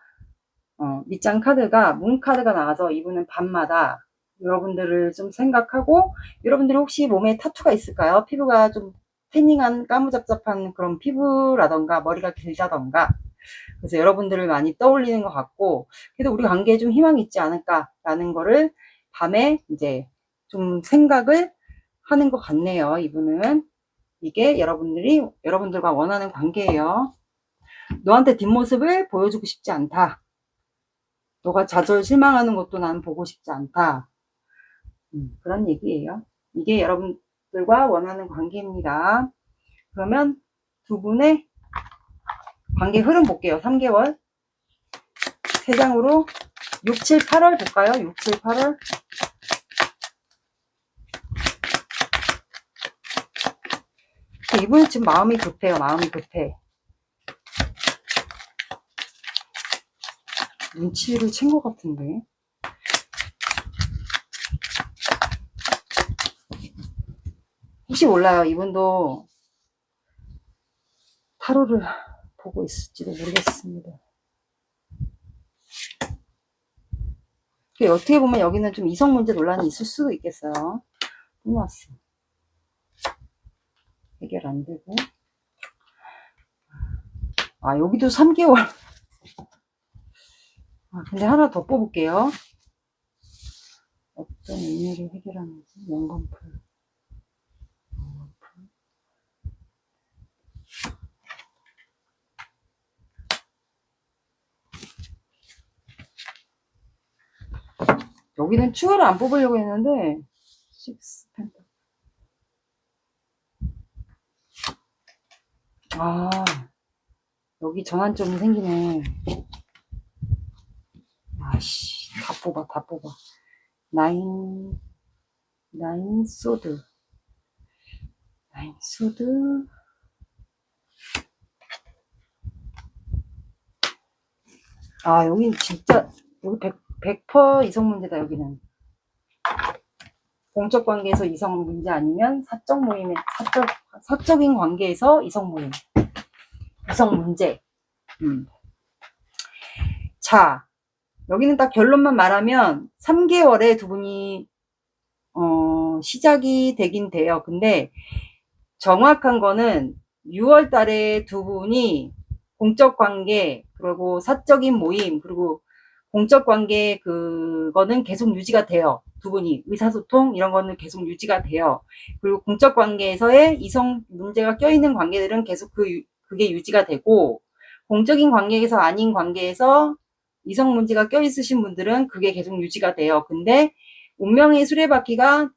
밑장 카드가 문 카드가 나와서 이분은 밤마다 여러분들을 좀 생각하고 여러분들이 혹시 몸에 타투가 있을까요? 피부가 좀 태닝한 까무잡잡한 그런 피부라던가 머리가 길다던가 그래서 여러분들을 많이 떠올리는 것 같고 그래도 우리 관계에 좀 희망이 있지 않을까라는 거를 밤에 이제 좀 생각을 하는 것 같네요. 이분은 이게 여러분들과 원하는 관계예요. 너한테 뒷모습을 보여주고 싶지 않다. 너가 좌절 실망하는 것도 나는 보고 싶지 않다. 그런 얘기예요. 이게 여러분들과 원하는 관계입니다. 그러면 두 분의 관계 흐름 볼게요. 3개월. 3장으로 6, 7, 8월 볼까요? 6, 7, 8월. 이분은 지금 마음이 급해요. 마음이 급해. 눈치를 챈 것 같은데. 혹시 몰라요. 이분도 타로를 보고 있을지도 모르겠습니다. 어떻게 보면 여기는 좀 이성 문제 논란이 있을 수도 있겠어요. 또 나왔어. 해결 안 되고. 여기도 3개월. 근데 하나 더 뽑을게요. 어떤 의미를 해결하는지. 영광풀. 여기는 추가를 안 뽑으려고 했는데 6 펜타클 아, 여기 전환점이 생기네. 아씨, 다 뽑아, 다 뽑아. 나인, 나인 소드. 나인 소드. 아, 여긴 진짜, 여기 100% 이성 문제다, 여기는. 공적 관계에서 이성 문제 아니면 사적 모임의, 사적인 관계에서 이성 모임. 이성 문제. 자, 여기는 딱 결론만 말하면 3개월에 두 분이 시작이 되긴 돼요. 근데 정확한 거는 6월 달에 두 분이 공적 관계, 그리고 사적인 모임, 그리고 공적 관계 그거는 계속 유지가 돼요. 두 분이 의사소통 이런 거는 계속 유지가 돼요. 그리고 공적 관계에서의 이성 문제가 껴있는 관계들은 계속 그게 유지가 되고, 공적인 관계에서 아닌 관계에서 이성 문제가 껴있으신 분들은 그게 계속 유지가 돼요. 근데 운명의 수레바퀴가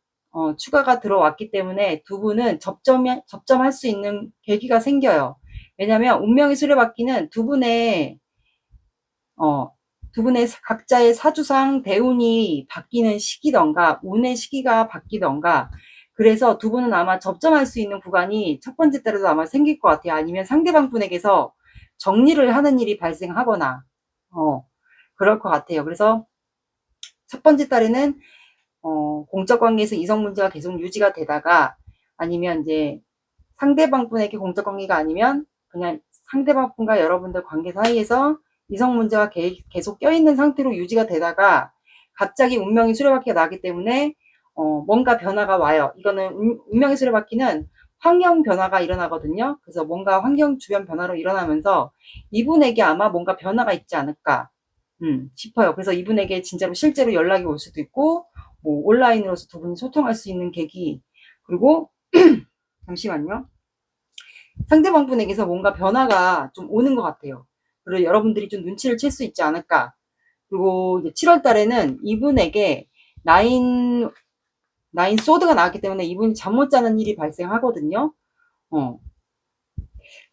추가가 들어왔기 때문에 두 분은 접점할 수 있는 계기가 생겨요. 왜냐면 운명의 수레바퀴는 두 분의 각자의 사주상 대운이 바뀌는 시기던가 운의 시기가 바뀌던가, 그래서 두 분은 아마 접점할 수 있는 구간이 첫 번째 달에도 아마 생길 것 같아요. 아니면 상대방 분에게서 정리를 하는 일이 발생하거나 그럴 것 같아요. 그래서 첫 번째 달에는 공적 관계에서 이성 문제가 계속 유지가 되다가, 아니면 이제 상대방 분에게 공적 관계가 아니면 그냥 상대방 분과 여러분들 관계 사이에서 이성 문제가 계속 껴있는 상태로 유지가 되다가 갑자기 운명의 수레바퀴가 나기 때문에 뭔가 변화가 와요. 이거는 운명의 수레바퀴는 환경 변화가 일어나거든요. 그래서 뭔가 환경 주변 변화로 일어나면서 이분에게 아마 뭔가 변화가 있지 않을까 싶어요. 그래서 이분에게 진짜로 실제로 연락이 올 수도 있고, 뭐 온라인으로서 두 분이 소통할 수 있는 계기, 그리고 잠시만요. 상대방 분에게서 뭔가 변화가 좀 오는 것 같아요. 그리고 여러분들이 좀 눈치를 챌 수 있지 않을까. 그리고 이제 7월 달에는 이분에게 나인 소드가 나왔기 때문에 이분이 잠 못 자는 일이 발생하거든요.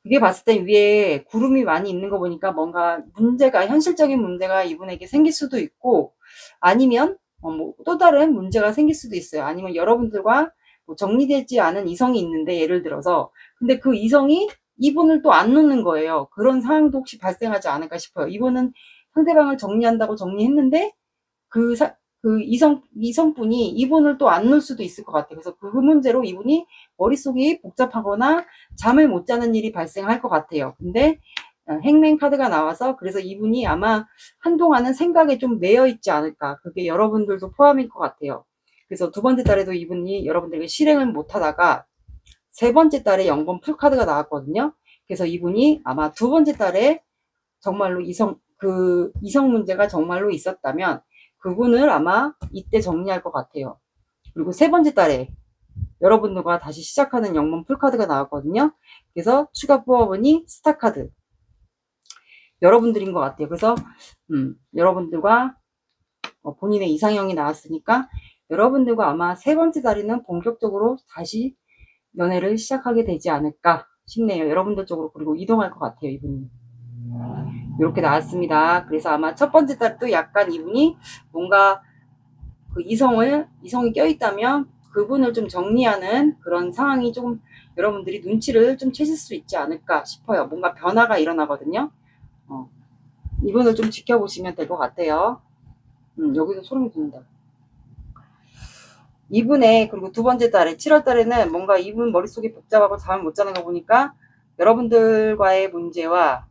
그게 봤을 때 위에 구름이 많이 있는 거 보니까 뭔가 문제가, 현실적인 문제가 이분에게 생길 수도 있고, 아니면 뭐 또 다른 문제가 생길 수도 있어요. 아니면 여러분들과 뭐 정리되지 않은 이성이 있는데, 예를 들어서 근데 그 이성이 이분을 또 안 놓는 거예요. 그런 상황도 혹시 발생하지 않을까 싶어요. 이분은 상대방을 정리한다고 정리했는데 그, 이성분이 이분을 또 안 놓을 수도 있을 것 같아요. 그래서 그 문제로 이분이 머릿속이 복잡하거나 잠을 못 자는 일이 발생할 것 같아요. 근데 행맨 카드가 나와서, 그래서 이분이 아마 한동안은 생각에 좀 매여 있지 않을까. 그게 여러분들도 포함일 것 같아요. 그래서 두 번째 달에도 이분이 여러분들에게 실행을 못 하다가 세 번째 달에 0번 풀카드가 나왔거든요. 그래서 이분이 아마 두 번째 달에 정말로 이성 문제가 정말로 있었다면 그분을 아마 이때 정리할 것 같아요. 그리고 세 번째 달에 여러분들과 다시 시작하는 0번 풀카드가 나왔거든요. 그래서 추가 뽑아보니 스타카드. 여러분들인 것 같아요. 그래서 여러분들과 본인의 이상형이 나왔으니까 여러분들과 아마 세 번째 달에는 본격적으로 다시 연애를 시작하게 되지 않을까 싶네요. 여러분들 쪽으로. 그리고 이동할 것 같아요, 이분이. 이렇게 나왔습니다. 그래서 아마 첫 번째 달도 약간 이분이 뭔가 그 이성이 껴있다면 그분을 좀 정리하는 그런 상황이 좀 여러분들이 눈치를 좀 채실 수 있지 않을까 싶어요. 뭔가 변화가 일어나거든요. 이분을 좀 지켜보시면 될 것 같아요. 여기서 소름이 돋는다. 이분의, 그리고 두 번째 달에 7월 달에는 뭔가 이분 머릿속이 복잡하고 잠을 못 자는 거 보니까 여러분들과의 문제와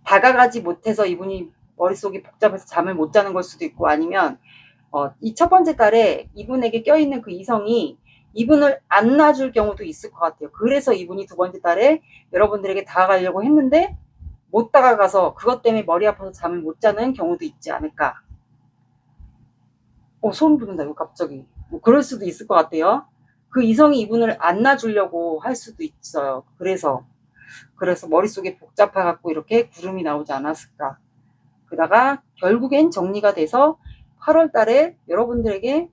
다가가지 못해서 이분이 머릿속이 복잡해서 잠을 못 자는 걸 수도 있고, 아니면 이 첫 번째 달에 이분에게 껴있는 그 이성이 이분을 안 놔줄 경우도 있을 것 같아요. 그래서 이분이 두 번째 달에 여러분들에게 다가가려고 했는데 못 다가가서 그것 때문에 머리 아파서 잠을 못 자는 경우도 있지 않을까. 소름 돋는다 이거 갑자기. 뭐 그럴 수도 있을 것 같아요. 그 이성이 이분을 안 놔주려고 할 수도 있어요. 그래서 머릿속에 복잡해갖고 이렇게 구름이 나오지 않았을까. 그러다가 결국엔 정리가 돼서 8월 달에 여러분들에게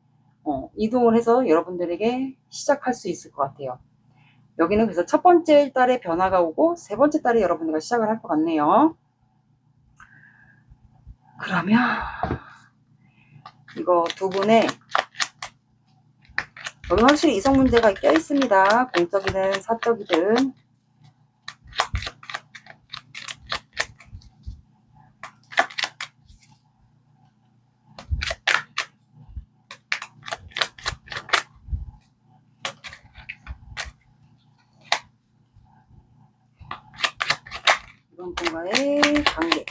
이동을 해서 여러분들에게 시작할 수 있을 것 같아요. 여기는 그래서 첫 번째 달에 변화가 오고 세 번째 달에 여러분들과 시작을 할 것 같네요. 그러면 이거 두 분의 여기 확실히 이성 문제가 껴 있습니다. 공적이든 사적이든. 이번 분과의 관계.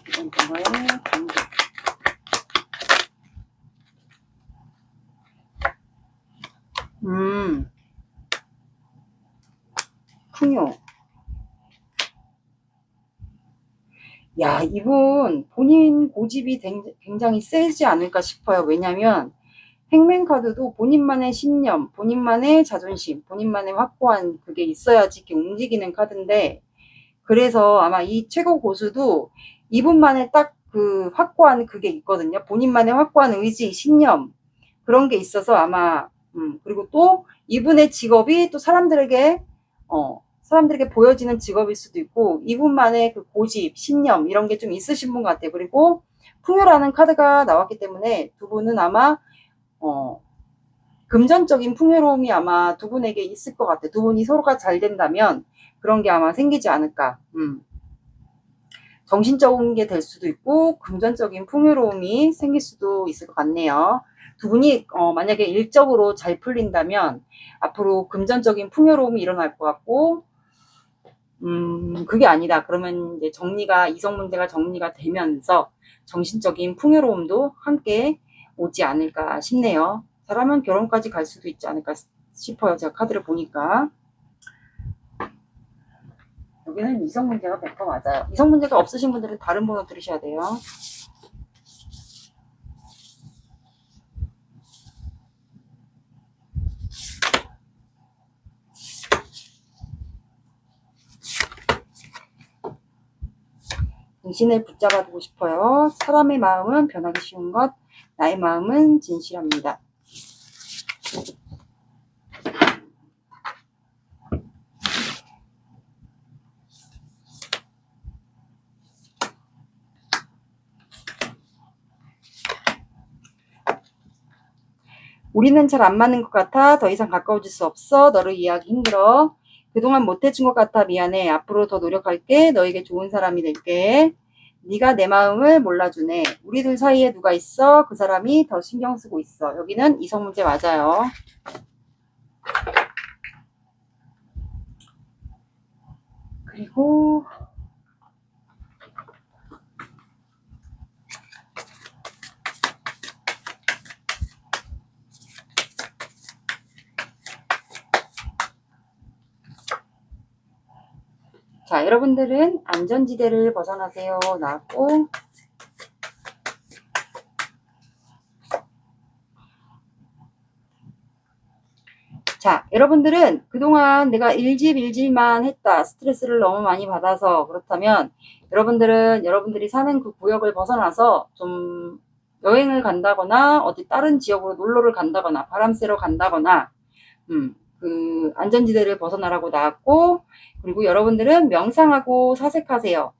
이번 분과의 관계. 풍요. 야, 이분 본인 고집이 굉장히 세지 않을까 싶어요. 왜냐면 행맨카드도 본인만의 신념, 본인만의 자존심, 본인만의 확고한 그게 있어야지 이렇게 움직이는 카드인데, 그래서 아마 이 최고 고수도 이분만의 딱 그 확고한 그게 있거든요. 본인만의 확고한 의지, 신념, 그런 게 있어서 아마 그리고 또 이분의 직업이 또 사람들에게 보여지는 직업일 수도 있고, 이분만의 그 고집, 신념 이런 게 좀 있으신 분 같아요. 그리고 풍요라는 카드가 나왔기 때문에 두 분은 아마 금전적인 풍요로움이 아마 두 분에게 있을 것 같아요. 두 분이 서로가 잘 된다면 그런 게 아마 생기지 않을까. 정신적인 게 될 수도 있고 금전적인 풍요로움이 생길 수도 있을 것 같네요. 두 분이 만약에 일적으로 잘 풀린다면 앞으로 금전적인 풍요로움이 일어날 것 같고, 그게 아니다 그러면 이제 이성 문제가 정리가 되면서 정신적인 풍요로움도 함께 오지 않을까 싶네요. 잘하면 결혼까지 갈 수도 있지 않을까 싶어요. 제가 카드를 보니까 여기는 이성 문제가 100% 맞아요. 이성 문제가 없으신 분들은 다른 번호 들으셔야 돼요. 당신을 붙잡아두고 싶어요. 사람의 마음은 변하기 쉬운 것, 나의 마음은 진실합니다. 우리는 잘 안 맞는 것 같아. 더 이상 가까워질 수 없어. 너를 이해하기 힘들어. 그동안 못해준 것 같아. 미안해. 앞으로 더 노력할게. 너에게 좋은 사람이 될게. 네가 내 마음을 몰라주네. 우리 둘 사이에 누가 있어? 그 사람이 더 신경 쓰고 있어. 여기는 이성 문제 맞아요. 그리고 자, 여러분들은 안전지대를 벗어나세요. 나왔고, 자, 여러분들은 그동안 내가 일질만 했다. 스트레스를 너무 많이 받아서 그렇다면 여러분들은 여러분들이 사는 그 구역을 벗어나서 좀 여행을 간다거나 어디 다른 지역으로 놀러를 간다거나 바람 쐬러 간다거나 그 안전지대를 벗어나라고 나왔고, 그리고 여러분들은 명상하고 사색하세요.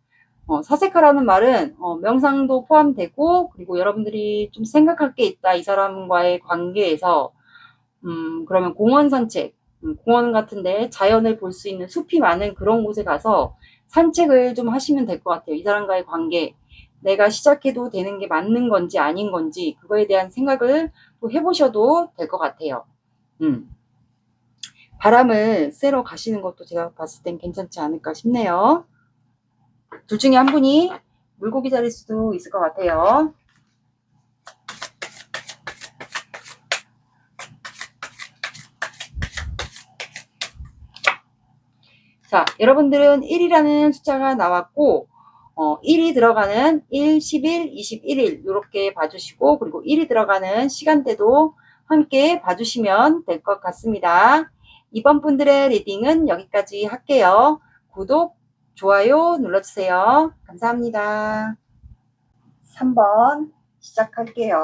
사색하라는 말은 명상도 포함되고, 그리고 여러분들이 좀 생각할 게 있다. 이 사람과의 관계에서 그러면 공원 산책, 공원 같은데 자연을 볼 수 있는 숲이 많은 그런 곳에 가서 산책을 좀 하시면 될 것 같아요. 이 사람과의 관계, 내가 시작해도 되는 게 맞는 건지 아닌 건지 그거에 대한 생각을 또 해보셔도 될 것 같아요. 바람을 쐬러 가시는 것도 제가 봤을 땐 괜찮지 않을까 싶네요. 둘 중에 한 분이 물고기 자릴 수도 있을 것 같아요. 자, 여러분들은 1이라는 숫자가 나왔고 1이 들어가는 1, 11, 21일 이렇게 봐주시고, 그리고 1이 들어가는 시간대도 함께 봐주시면 될 것 같습니다. 이번 분들의 리딩은 여기까지 할게요. 구독, 좋아요 눌러주세요. 감사합니다. 3번 시작할게요.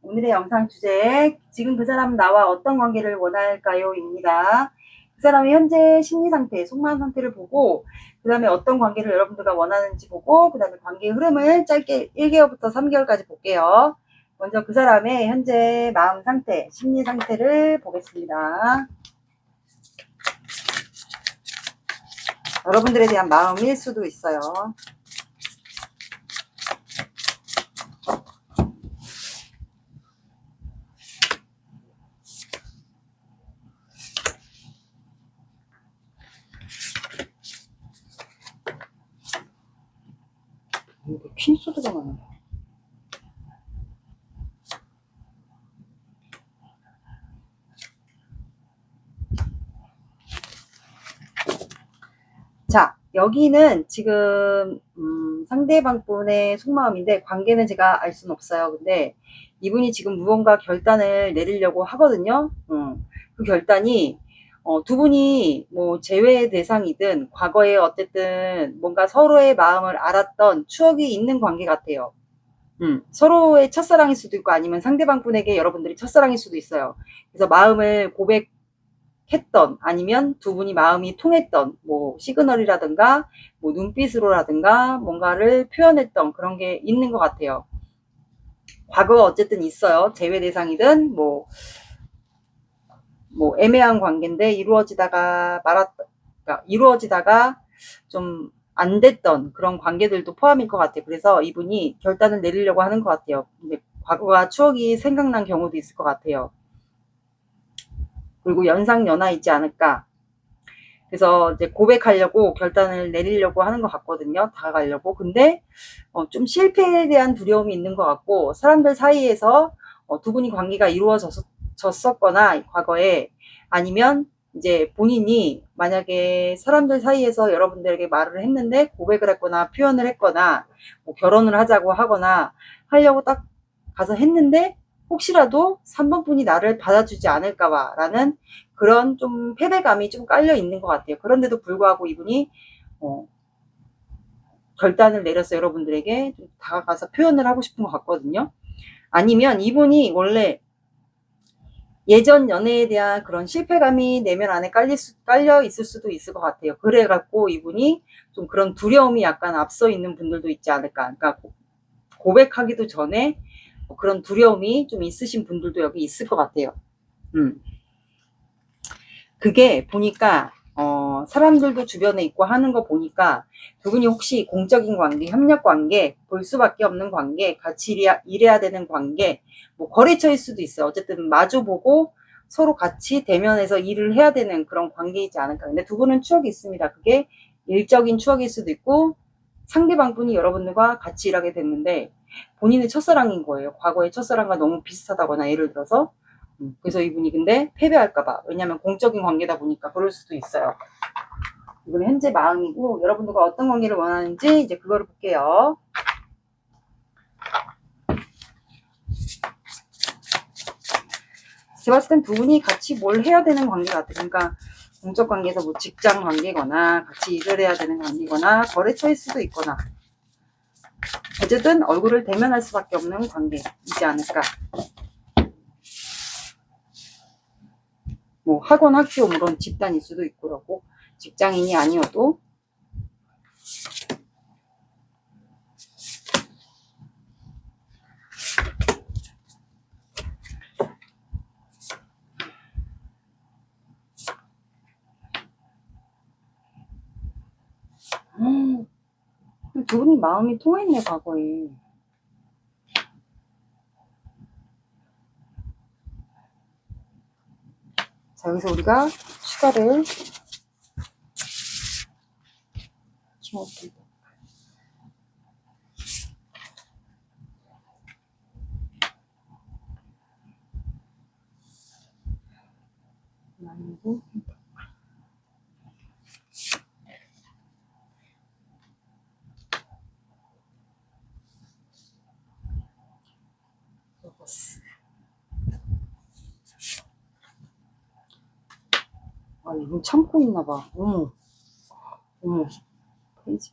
오늘의 영상 주제, 지금 그 사람은 나와 어떤 관계를 원할까요? 입니다. 그 사람의 현재 심리 상태, 속마음 상태를 보고 그 다음에 어떤 관계를 여러분들과 원하는지 보고 그 다음에 관계의 흐름을 짧게 1개월부터 3개월까지 볼게요. 먼저 그 사람의 현재 마음 상태, 심리 상태를 보겠습니다. 여러분들에 대한 마음일 수도 있어요. 퀸 소드가 많아요. 자, 여기는 지금 상대방 분의 속마음인데 관계는 제가 알 수는 없어요. 근데 이분이 지금 무언가 결단을 내리려고 하거든요. 그 결단이 두 분이 뭐 재회 대상이든 과거에 어쨌든 뭔가 서로의 마음을 알았던 추억이 있는 관계 같아요. 서로의 첫사랑일 수도 있고 아니면 상대방 분에게 여러분들이 첫사랑일 수도 있어요. 그래서 마음을 고백했던 아니면 두 분이 마음이 통했던 뭐 시그널이라든가 뭐 눈빛으로라든가 뭔가를 표현했던 그런 게 있는 것 같아요. 과거가 어쨌든 있어요. 재회 대상이든 뭐 애매한 관계인데 이루어지다가 그러니까 이루어지다가 좀 안 됐던 그런 관계들도 포함일 것 같아요. 그래서 이분이 결단을 내리려고 하는 것 같아요. 근데 과거가 추억이 생각난 경우도 있을 것 같아요. 그리고 연상연하 있지 않을까. 그래서 이제 고백하려고 결단을 내리려고 하는 것 같거든요. 다가가려고. 근데 좀 실패에 대한 두려움이 있는 것 같고 사람들 사이에서 두 분이 관계가 이루어졌었거나 과거에 아니면 이제 본인이 만약에 사람들 사이에서 여러분들에게 말을 했는데 고백을 했거나 표현을 했거나 뭐 결혼을 하자고 하거나 하려고 딱 가서 했는데 혹시라도 3번 분이 나를 받아주지 않을까봐 라는 그런 좀 패배감이 좀 깔려 있는 것 같아요. 그런데도 불구하고 이분이 결단을 내려서 여러분들에게 좀 다가가서 표현을 하고 싶은 것 같거든요. 아니면 이분이 원래 예전 연애에 대한 그런 실패감이 내면 안에 깔려 있을 수도 있을 것 같아요. 그래갖고 이분이 좀 그런 두려움이 약간 앞서 있는 분들도 있지 않을까. 그러니까 고백하기도 전에 그런 두려움이 좀 있으신 분들도 여기 있을 것 같아요. 그게 보니까 사람들도 주변에 있고 하는 거 보니까 두 분이 혹시 공적인 관계, 협력 관계, 볼 수밖에 없는 관계, 같이 일해야 되는 관계, 뭐 거래처일 수도 있어요. 어쨌든 마주보고 서로 같이 대면해서 일을 해야 되는 그런 관계이지 않을까. 근데 두 분은 추억이 있습니다. 그게 일적인 추억일 수도 있고 상대방 분이 여러분들과 같이 일하게 됐는데 본인의 첫사랑인 거예요. 과거의 첫사랑과 너무 비슷하다거나 예를 들어서 그래서 이분이 근데 패배할까봐 왜냐면 공적인 관계다 보니까 그럴 수도 있어요. 이건 현재 마음이고 여러분들과 어떤 관계를 원하는지 이제 그거를 볼게요. 제가 봤을 땐 두 분이 같이 뭘 해야 되는 관계 같아요. 그러니까 공적 관계에서 뭐 직장 관계거나 같이 일을 해야 되는 관계거나 거래처일 수도 있거나 어쨌든 얼굴을 대면할 수밖에 없는 관계이지 않을까. 뭐 학원, 학교, 물론 집단일 수도 있고 그러고 직장인이 아니어도 두 분이 마음이 통했네 과거에. 자 여기서 우리가 추가를 키워볼게요. 아니고 로버스. 아, 이분 참고 있나 봐. 어머, 어머. 페이지.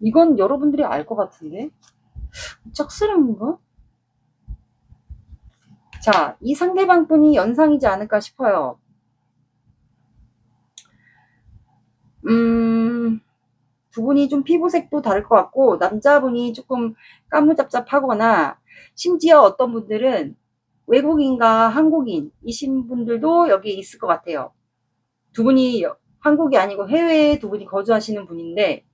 이건 여러분들이 알 것 같은데? 짝사랑인가? 자, 이 상대방 분이 연상이지 않을까 싶어요. 두 분이 좀 피부색도 다를 것 같고, 남자분이 조금 까무잡잡하거나, 심지어 어떤 분들은 외국인과 한국인이신 분들도 여기 있을 것 같아요. 두 분이 한국이 아니고 해외에 두 분이 거주하시는 분인데,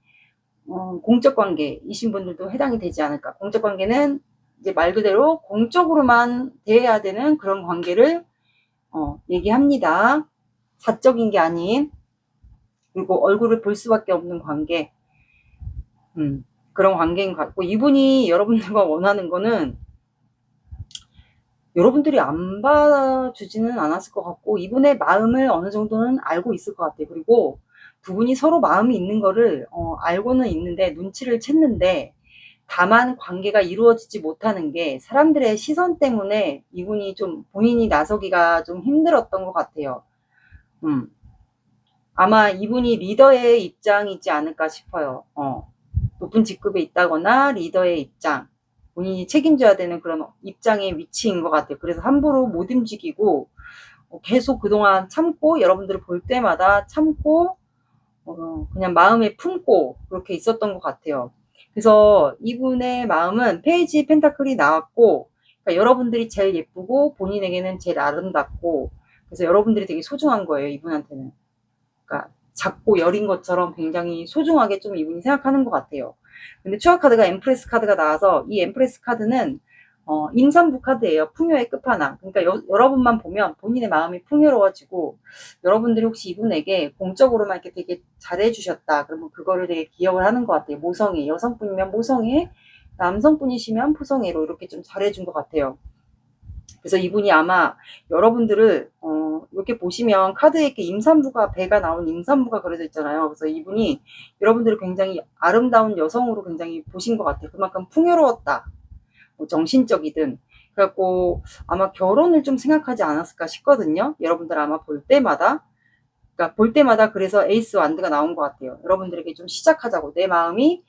공적 관계이신 분들도 해당이 되지 않을까. 공적 관계는 이제 말 그대로 공적으로만 대해야 되는 그런 관계를 얘기합니다. 사적인 게 아닌, 그리고 얼굴을 볼 수밖에 없는 관계. 그런 관계인 것 같고, 이분이 여러분들과 원하는 거는 여러분들이 안 봐주지는 않았을 것 같고, 이분의 마음을 어느 정도는 알고 있을 것 같아요. 그리고 두 분이 서로 마음이 있는 거를 알고는 있는데, 눈치를 챘는데, 다만 관계가 이루어지지 못하는 게 사람들의 시선 때문에 이분이 좀 본인이 나서기가 좀 힘들었던 것 같아요. 아마 이분이 리더의 입장이지 않을까 싶어요. 높은 직급에 있다거나 리더의 입장, 본인이 책임져야 되는 그런 입장의 위치인 것 같아요. 그래서 함부로 못 움직이고 계속 그동안 참고, 여러분들을 볼 때마다 참고 그냥 마음에 품고 그렇게 있었던 것 같아요. 그래서 이분의 마음은 페이지 펜타클이 나왔고, 그러니까 여러분들이 제일 예쁘고 본인에게는 제일 아름답고, 그래서 여러분들이 되게 소중한 거예요, 이분한테는. 그러니까 작고 여린 것처럼 굉장히 소중하게 좀 이분이 생각하는 것 같아요. 근데 추억 카드가 엠프레스 카드가 나와서, 이 엠프레스 카드는 임산부 카드예요. 풍요의 끝판왕. 그러니까 여러분만 보면 본인의 마음이 풍요로워지고, 여러분들이 혹시 이분에게 공적으로만 이렇게 되게 잘해주셨다 그러면 그거를 되게 기억을 하는 것 같아요. 모성애, 여성분이면 모성애, 남성분이시면 푸성애로 이렇게 좀 잘해준 것 같아요. 그래서 이분이 아마 여러분들을 이렇게 보시면 카드에 이렇게 임산부가, 배가 나온 임산부가 그려져 있잖아요. 그래서 이분이 여러분들을 굉장히 아름다운 여성으로 굉장히 보신 것 같아요. 그만큼 풍요로웠다. 뭐 정신적이든. 그래갖고 아마 결혼을 좀 생각하지 않았을까 싶거든요. 여러분들 아마 볼 때마다. 그러니까 볼 때마다 그래서 에이스 완드가 나온 것 같아요. 여러분들에게 좀 시작하자고. 내 마음이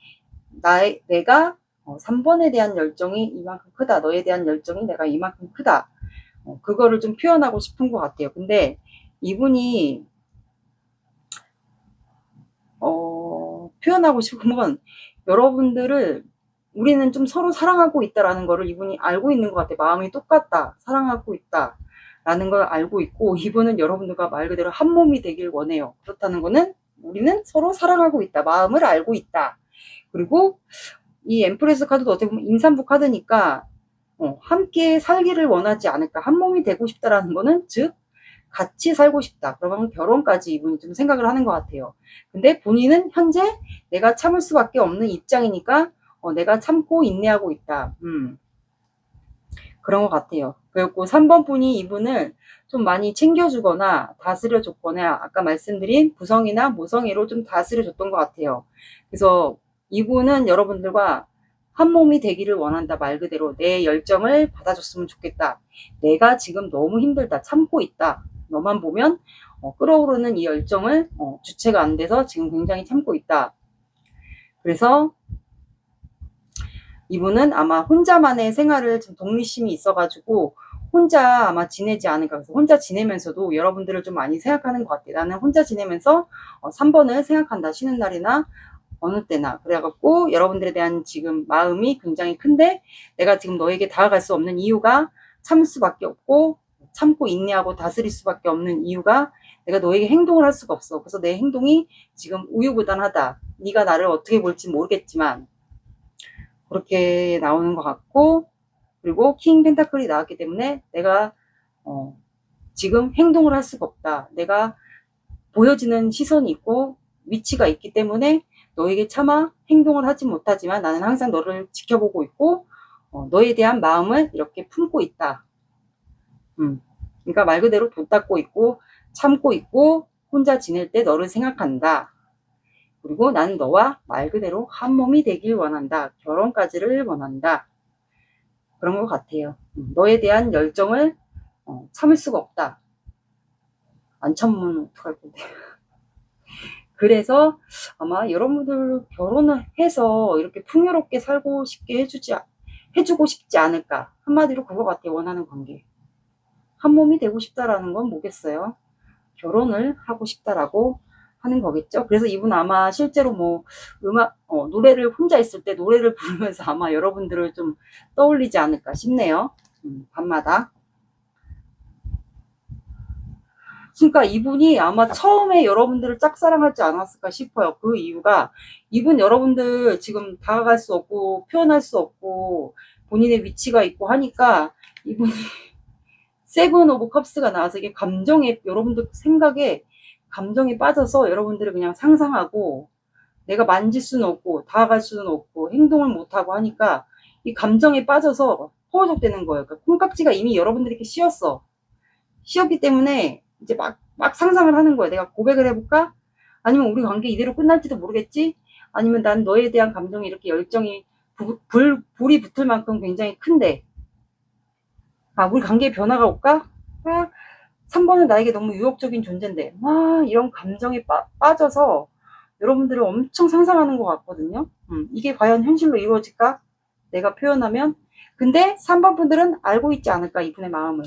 내가 3번에 대한 열정이 이만큼 크다. 너에 대한 열정이 내가 이만큼 크다. 그거를 좀 표현하고 싶은 것 같아요. 근데 이분이 표현하고 싶은 건, 여러분들을 우리는 좀 서로 사랑하고 있다라는 거를 이분이 알고 있는 것 같아요. 마음이 똑같다. 사랑하고 있다. 라는 걸 알고 있고, 이분은 여러분들과 말 그대로 한 몸이 되길 원해요. 그렇다는 거는 우리는 서로 사랑하고 있다. 마음을 알고 있다. 그리고 이 엠프레스 카드도 어떻게 보면 임산부 카드니까 함께 살기를 원하지 않을까. 한 몸이 되고 싶다라는 거는, 즉 같이 살고 싶다. 그러면 결혼까지 이분이 좀 생각을 하는 것 같아요. 근데 본인은 현재 내가 참을 수밖에 없는 입장이니까 내가 참고 인내하고 있다. 그런 것 같아요. 그리고 3번 분이 이분을 좀 많이 챙겨주거나 다스려줬거나, 아까 말씀드린 부성이나 모성애로 좀 다스려줬던 것 같아요. 그래서 이분은 여러분들과 한 몸이 되기를 원한다. 말 그대로 내 열정을 받아줬으면 좋겠다. 내가 지금 너무 힘들다. 참고 있다. 너만 보면 끓어오르는 이 열정을 주체가 안 돼서 지금 굉장히 참고 있다. 그래서 이분은 아마 혼자만의 생활을 좀 독립심이 있어가지고 혼자 아마 지내지 않을까. 그래서 혼자 지내면서도 여러분들을 좀 많이 생각하는 것 같아요. 나는 혼자 지내면서 3번을 생각한다. 쉬는 날이나 어느 때나. 그래갖고 여러분들에 대한 지금 마음이 굉장히 큰데, 내가 지금 너에게 다가갈 수 없는 이유가 참을 수밖에 없고, 참고 인내하고 다스릴 수밖에 없는 이유가 내가 너에게 행동을 할 수가 없어. 그래서 내 행동이 지금 우유부단하다. 네가 나를 어떻게 볼지 모르겠지만, 그렇게 나오는 것 같고, 그리고 킹 펜타클이 나왔기 때문에 내가 지금 행동을 할 수가 없다. 내가 보여지는 시선이 있고 위치가 있기 때문에 너에게 차마 행동을 하지 못하지만 나는 항상 너를 지켜보고 있고 너에 대한 마음을 이렇게 품고 있다. 그러니까 말 그대로 돈 닦고 있고 참고 있고 혼자 지낼 때 너를 생각한다. 그리고 나는 너와 말 그대로 한 몸이 되길 원한다. 결혼까지를 원한다. 그런 것 같아요. 너에 대한 열정을 참을 수가 없다. 안 참으면 어떡할 건데. 그래서 아마 여러분들 결혼을 해서 이렇게 풍요롭게 살고 싶게 해주고 싶지 않을까. 한마디로 그거 같아요. 원하는 관계. 한 몸이 되고 싶다라는 건 뭐겠어요? 결혼을 하고 싶다라고 하는 거겠죠. 그래서 이분 아마 실제로 뭐 노래를 혼자 있을 때 노래를 부르면서 아마 여러분들을 좀 떠올리지 않을까 싶네요. 밤마다. 그러니까 이분이 아마 처음에 여러분들을 짝사랑하지 않았을까 싶어요. 그 이유가 이분 여러분들 지금 다가갈 수 없고 표현할 수 없고 본인의 위치가 있고 하니까 이분이 세븐 오브 컵스가 나와서 이게 감정에 여러분들 생각에 감정에 빠져서 여러분들을 그냥 상상하고 내가 만질 수는 없고 다가갈 수는 없고 행동을 못하고 하니까 이 감정에 빠져서 허우적대는 거예요. 그러니까 콩깍지가 이미 여러분들에게 씌었기 때문에 이제 막 상상을 하는 거예요. 내가 고백을 해볼까? 아니면 우리 관계 이대로 끝날지도 모르겠지? 아니면 난 너에 대한 감정이 이렇게 열정이 불이 붙을 만큼 굉장히 큰데 우리 관계에 변화가 올까? 3번은 나에게 너무 유혹적인 존재인데 이런 감정에 빠져서 여러분들을 엄청 상상하는 것 같거든요. 이게 과연 현실로 이루어질까? 내가 표현하면. 근데 3번 분들은 알고 있지 않을까, 이분의 마음을.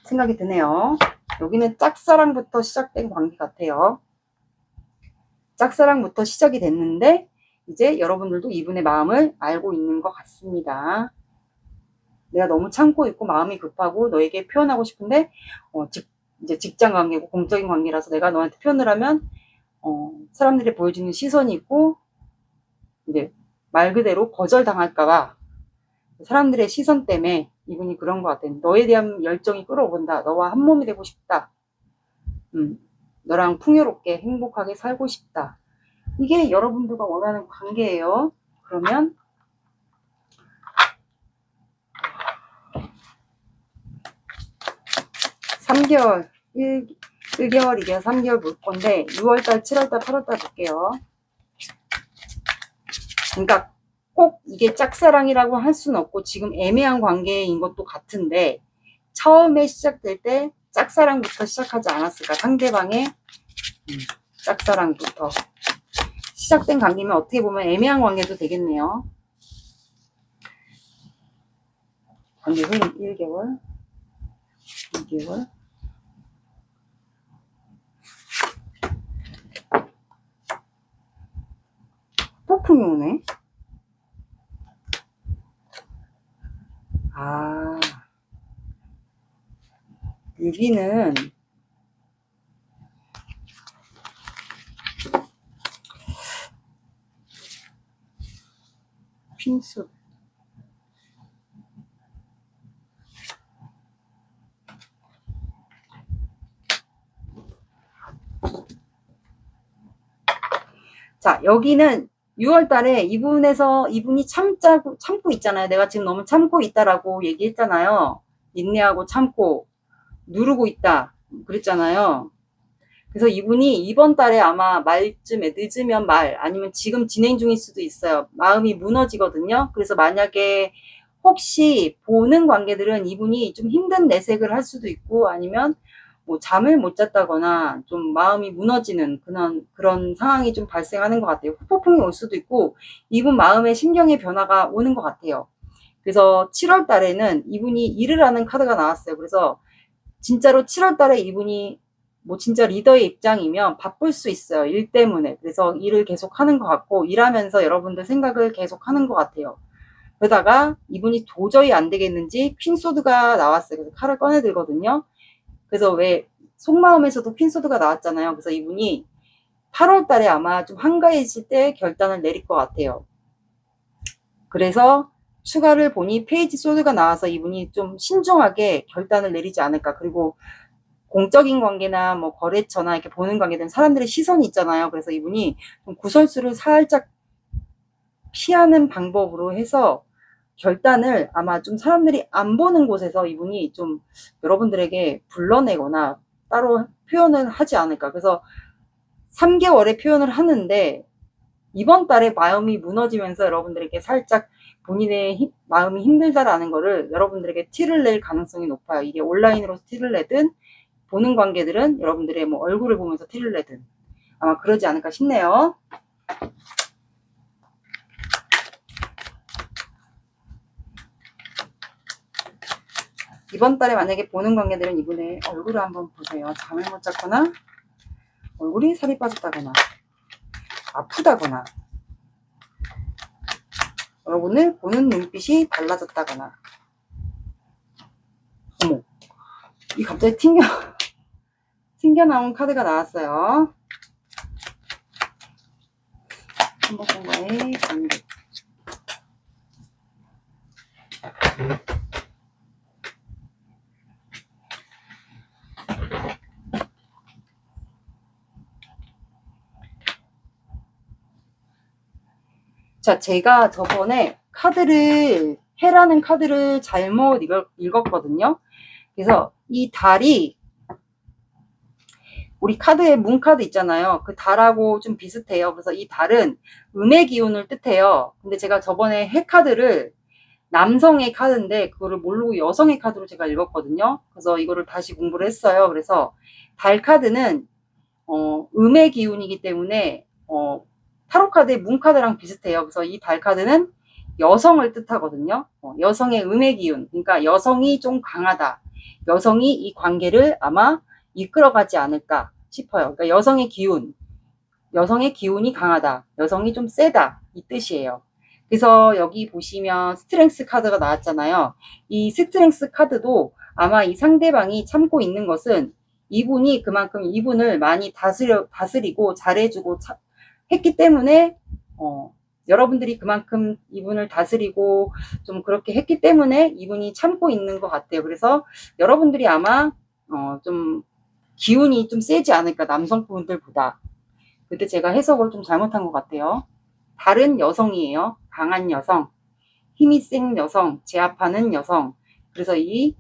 생각이 드네요. 여기는 짝사랑부터 시작된 관계 같아요. 짝사랑부터 시작이 됐는데 이제 여러분들도 이분의 마음을 알고 있는 것 같습니다. 내가 너무 참고 있고 마음이 급하고 너에게 표현하고 싶은데 이제 직장 관계고 공적인 관계라서 내가 너한테 표현을 하면 사람들이 보여주는 시선이 있고 이제 말 그대로 거절당할까봐 사람들의 시선 때문에 이분이 그런 것 같아요. 너에 대한 열정이 끌어온다. 너와 한 몸이 되고 싶다. 너랑 풍요롭게 행복하게 살고 싶다. 이게 여러분들과 원하는 관계예요. 그러면 3개월, 1개월, 2개월, 3개월 볼 건데 6월달, 7월달, 8월달 볼게요. 그러니까 꼭 이게 짝사랑이라고 할 수는 없고 지금 애매한 관계인 것도 같은데 처음에 시작될 때 짝사랑부터 시작하지 않았을까. 상대방의 짝사랑부터 시작된 관계면 어떻게 보면 애매한 관계도 되겠네요. 관계 흐름 1개월, 2개월. 폭풍이 오네. 여기는 퀸스. 자, 여기는 6월 달에 이분이 참고 있잖아요. 내가 지금 너무 참고 있다라고 얘기했잖아요. 인내하고 참고 누르고 있다. 그랬잖아요. 그래서 이분이 이번 달에 아마 말쯤에 늦으면 아니면 지금 진행 중일 수도 있어요. 마음이 무너지거든요. 그래서 만약에 혹시 보는 관계들은 이분이 좀 힘든 내색을 할 수도 있고 아니면 뭐 잠을 못 잤다거나 좀 마음이 무너지는 그런 상황이 좀 발생하는 것 같아요. 후폭풍이 올 수도 있고 이분 마음에 심경의 변화가 오는 것 같아요. 그래서 7월 달에는 이분이 일을 하는 카드가 나왔어요. 그래서 진짜로 7월 달에 이분이 뭐 진짜 리더의 입장이면 바쁠 수 있어요. 일 때문에. 그래서 일을 계속 하는 것 같고 일하면서 여러분들 생각을 계속 하는 것 같아요. 그러다가 이분이 도저히 안 되겠는지 퀸소드가 나왔어요. 그래서 칼을 꺼내 들거든요. 그래서 왜 속마음에서도 퀸소드가 나왔잖아요. 그래서 이분이 8월 달에 아마 좀 한가해질 때 결단을 내릴 것 같아요. 그래서 추가를 보니 페이지 소드가 나와서 이분이 좀 신중하게 결단을 내리지 않을까. 그리고 공적인 관계나 뭐 거래처나 이렇게 보는 관계들은 사람들의 시선이 있잖아요. 그래서 이분이 좀 구설수를 살짝 피하는 방법으로 해서 결단을 아마 좀 사람들이 안 보는 곳에서 이분이 좀 여러분들에게 불러내거나 따로 표현을 하지 않을까. 그래서 3개월의 표현을 하는데 이번 달에 마음이 무너지면서 여러분들에게 살짝 본인의 마음이 힘들다라는 거를 여러분들에게 티를 낼 가능성이 높아요. 이게 온라인으로 티를 내든 보는 관계들은 여러분들의 뭐 얼굴을 보면서 티를 내든 아마 그러지 않을까 싶네요. 이번 달에 만약에 보는 관계들은 이분의 얼굴을 한번 보세요. 잠을 못 잤거나 얼굴이 살이 빠졌다거나 아프다거나 여러분을 보는 눈빛이 달라졌다거나 어머 이 갑자기 튕겨 나온 카드가 나왔어요. 한번과의 관계 자, 제가 저번에 해라는 카드를 잘못 읽었거든요. 그래서 이 달이 우리 카드에 문카드 있잖아요. 그 달하고 좀 비슷해요. 그래서 이 달은 음의 기운을 뜻해요. 근데 제가 저번에 해 카드를 남성의 카드인데 그거를 모르고 여성의 카드로 제가 읽었거든요. 그래서 이거를 다시 공부를 했어요. 그래서 달 카드는 음의 기운이기 때문에 타로 카드의 문 카드랑 비슷해요. 그래서 이 달 카드는 여성을 뜻하거든요. 여성의 음의 기운, 그러니까 여성이 좀 강하다. 여성이 이 관계를 아마 이끌어가지 않을까 싶어요. 그러니까 여성의 기운이 강하다. 여성이 좀 세다. 이 뜻이에요. 그래서 여기 보시면 스트렝스 카드가 나왔잖아요. 이 스트렝스 카드도 아마 이 상대방이 참고 있는 것은 이분이 그만큼 이분을 많이 다스리고 잘해주고 했기 때문에 여러분들이 그만큼 이분을 다스리고 좀 그렇게 했기 때문에 이분이 참고 있는 것 같아요. 그래서 여러분들이 아마 좀 기운이 좀 세지 않을까 남성분들보다. 그때 제가 해석을 좀 잘못한 것 같아요. 다른 여성이에요. 강한 여성, 힘이 센 여성, 제압하는 여성. 그래서 이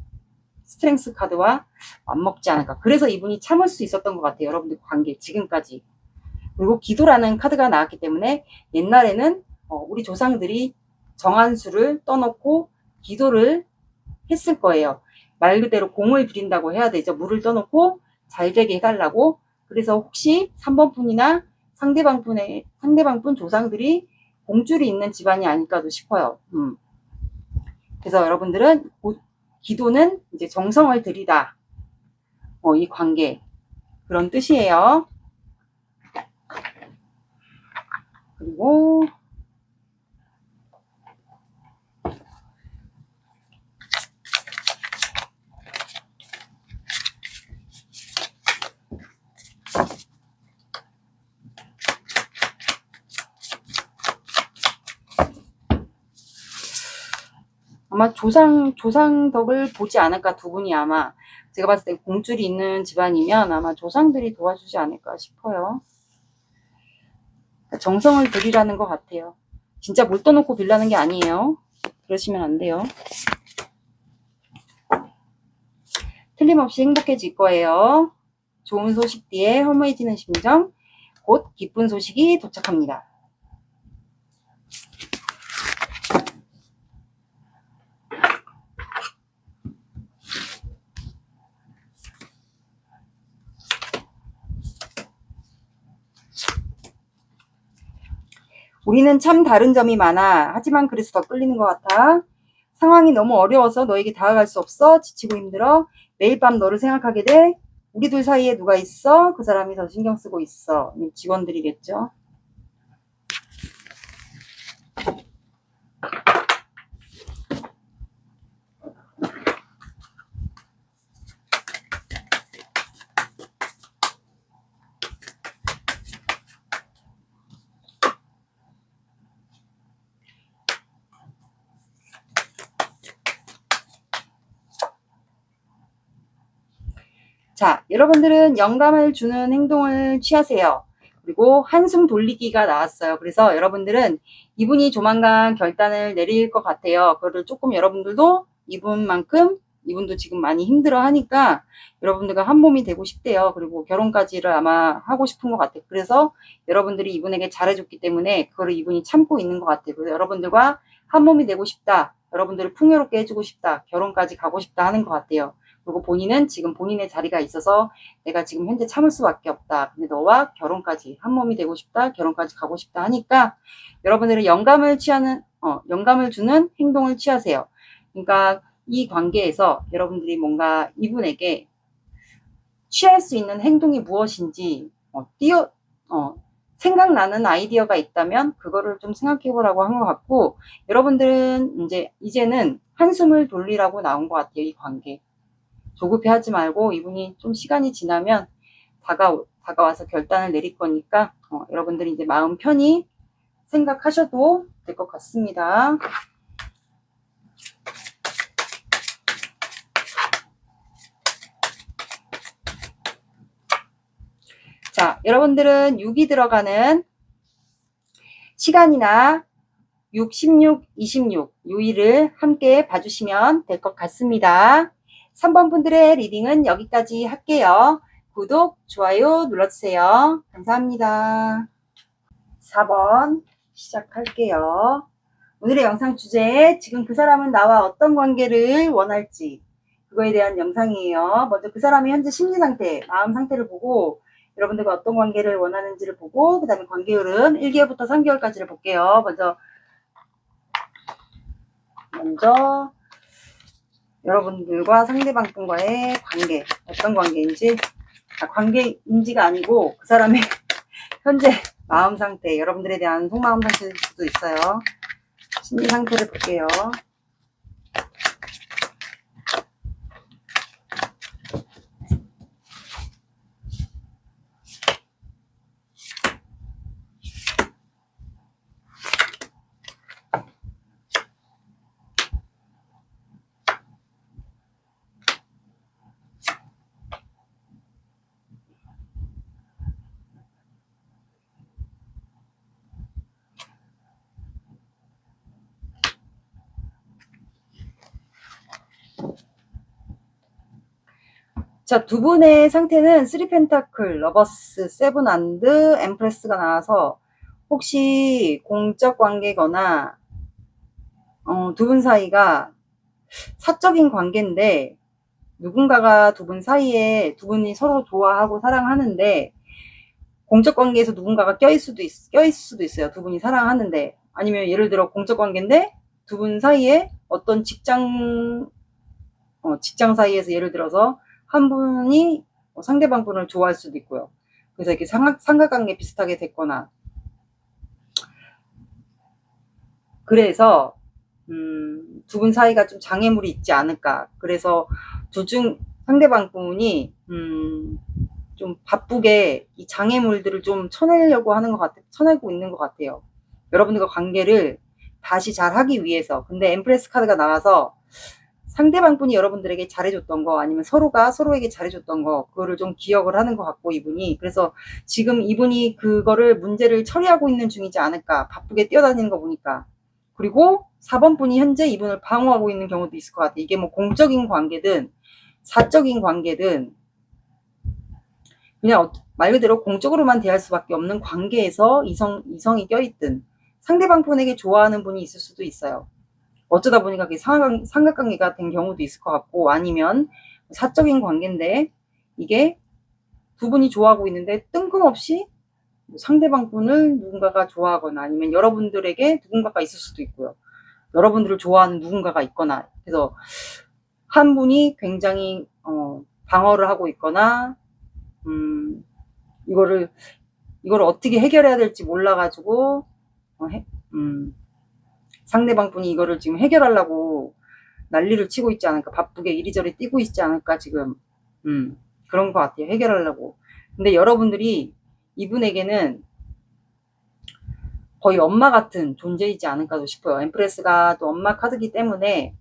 스트렝스 카드와 맞먹지 않을까. 그래서 이분이 참을 수 있었던 것 같아요. 여러분들 관계 지금까지. 그리고 기도라는 카드가 나왔기 때문에 옛날에는 우리 조상들이 정한 수를 떠놓고 기도를 했을 거예요. 말 그대로 공을 들인다고 해야 되죠. 물을 떠놓고 잘 되게 해달라고. 그래서 혹시 3번 분이나 상대방 분 조상들이 공줄이 있는 집안이 아닐까도 싶어요. 그래서 여러분들은 기도는 이제 정성을 들이다. 이 관계 그런 뜻이에요. 그리고 아마 조상덕을 보지 않을까. 두 분이 아마 제가 봤을 때 공줄이 있는 집안이면 아마 조상들이 도와주지 않을까 싶어요. 정성을 들이라는 것 같아요. 진짜 물 떠놓고 빌라는 게 아니에요. 그러시면 안 돼요. 틀림없이 행복해질 거예요. 좋은 소식 뒤에 허무해지는 심정, 곧 기쁜 소식이 도착합니다. 우리는 참 다른 점이 많아. 하지만 그래서 더 끌리는 것 같아. 상황이 너무 어려워서 너에게 다가갈 수 없어. 지치고 힘들어. 매일 밤 너를 생각하게 돼. 우리 둘 사이에 누가 있어? 그 사람이 더 신경 쓰고 있어. 직원들이겠죠. 자, 여러분들은 영감을 주는 행동을 취하세요. 그리고 한숨 돌리기가 나왔어요. 그래서 여러분들은 이분이 조만간 결단을 내릴 것 같아요. 그거를 조금 여러분들도 이분만큼 이분도 지금 많이 힘들어 하니까 여러분들과 한 몸이 되고 싶대요. 그리고 결혼까지를 아마 하고 싶은 것 같아요. 그래서 여러분들이 이분에게 잘해줬기 때문에 그거를 이분이 참고 있는 것 같아요. 그래서 여러분들과 한 몸이 되고 싶다. 여러분들을 풍요롭게 해주고 싶다. 결혼까지 가고 싶다 하는 것 같아요. 그리고 본인은 지금 본인의 자리가 있어서 내가 지금 현재 참을 수밖에 없다. 근데 너와 결혼까지 한 몸이 되고 싶다. 결혼까지 가고 싶다 하니까 여러분들은 영감을 주는 행동을 취하세요. 그러니까 이 관계에서 여러분들이 뭔가 이분에게 취할 수 있는 행동이 무엇인지 생각나는 아이디어가 있다면 그거를 좀 생각해 보라고 한 것 같고, 여러분들은 이제는 한숨을 돌리라고 나온 것 같아요. 이 관계 조급해 하지 말고 이분이 좀 시간이 지나면 다가와서 결단을 내릴 거니까 여러분들이 이제 마음 편히 생각하셔도 될 것 같습니다. 자, 여러분들은 6이 들어가는 시간이나 6, 16, 26 요일을 함께 봐주시면 될 것 같습니다. 3번 분들의 리딩은 여기까지 할게요. 구독, 좋아요 눌러주세요. 감사합니다. 4번 시작할게요. 오늘의 영상 주제, 지금 그 사람은 나와 어떤 관계를 원할지 그거에 대한 영상이에요. 먼저 그 사람의 현재 심리 상태, 마음 상태를 보고 여러분들과 어떤 관계를 원하는지를 보고 그 다음에 관계 흐름 1개월부터 3개월까지를 볼게요. 먼저 여러분들과 상대방 분과의 관계, 어떤 관계인지, 관계인지가 아니고 그 사람의 현재 마음 상태, 여러분들에 대한 속마음 상태일 수도 있어요. 심리 상태를 볼게요. 자, 두 분의 상태는 3 펜타클, 러버스, 세븐 안드, 엠프레스가 나와서 혹시 공적 관계거나 두 분 사이가 사적인 관계인데 누군가가 두 분 사이에 두 분이 서로 좋아하고 사랑하는데 공적 관계에서 누군가가 껴있을 수도 있어요. 두 분이 사랑하는데, 아니면 예를 들어 공적 관계인데 두 분 사이에 어떤 직장 사이에서 예를 들어서 한 분이 상대방 분을 좋아할 수도 있고요. 그래서 이렇게 삼각관계 비슷하게 됐거나, 그래서 두 분 사이가 좀 장애물이 있지 않을까. 그래서 상대방 분이 좀 바쁘게 이 장애물들을 좀 쳐내려고 하는 것 같아요. 쳐내고 있는 것 같아요. 여러분들과 관계를 다시 잘 하기 위해서. 근데 엠프레스 카드가 나와서 상대방 분이 여러분들에게 잘해줬던 거, 아니면 서로가 서로에게 잘해줬던 거, 그거를 좀 기억을 하는 것 같고, 이분이. 그래서 지금 이분이 그거를 문제를 처리하고 있는 중이지 않을까. 바쁘게 뛰어다니는 거 보니까. 그리고 4번 분이 현재 이분을 방어하고 있는 경우도 있을 것 같아요. 이게 뭐 공적인 관계든 사적인 관계든 그냥 말 그대로 공적으로만 대할 수밖에 없는 관계에서 이성이 껴있든 상대방 분에게 좋아하는 분이 있을 수도 있어요. 어쩌다 보니까 그게 삼각관계가 된 경우도 있을 것 같고, 아니면 사적인 관계인데 이게 두 분이 좋아하고 있는데 뜬금없이 상대방 분을 누군가가 좋아하거나, 아니면 여러분들에게 누군가가 있을 수도 있고요. 여러분들을 좋아하는 누군가가 있거나, 그래서 한 분이 굉장히 방어를 하고 있거나 이거를 어떻게 해결해야 될지 몰라가지고 상대방 분이 이거를 지금 해결하려고 난리를 치고 있지 않을까. 바쁘게 이리저리 뛰고 있지 않을까 지금. 그런 것 같아요. 해결하려고. 근데 여러분들이 이분에게는 거의 엄마 같은 존재이지 않을까 싶어요. 엠프레스가 또 엄마 카드기 때문에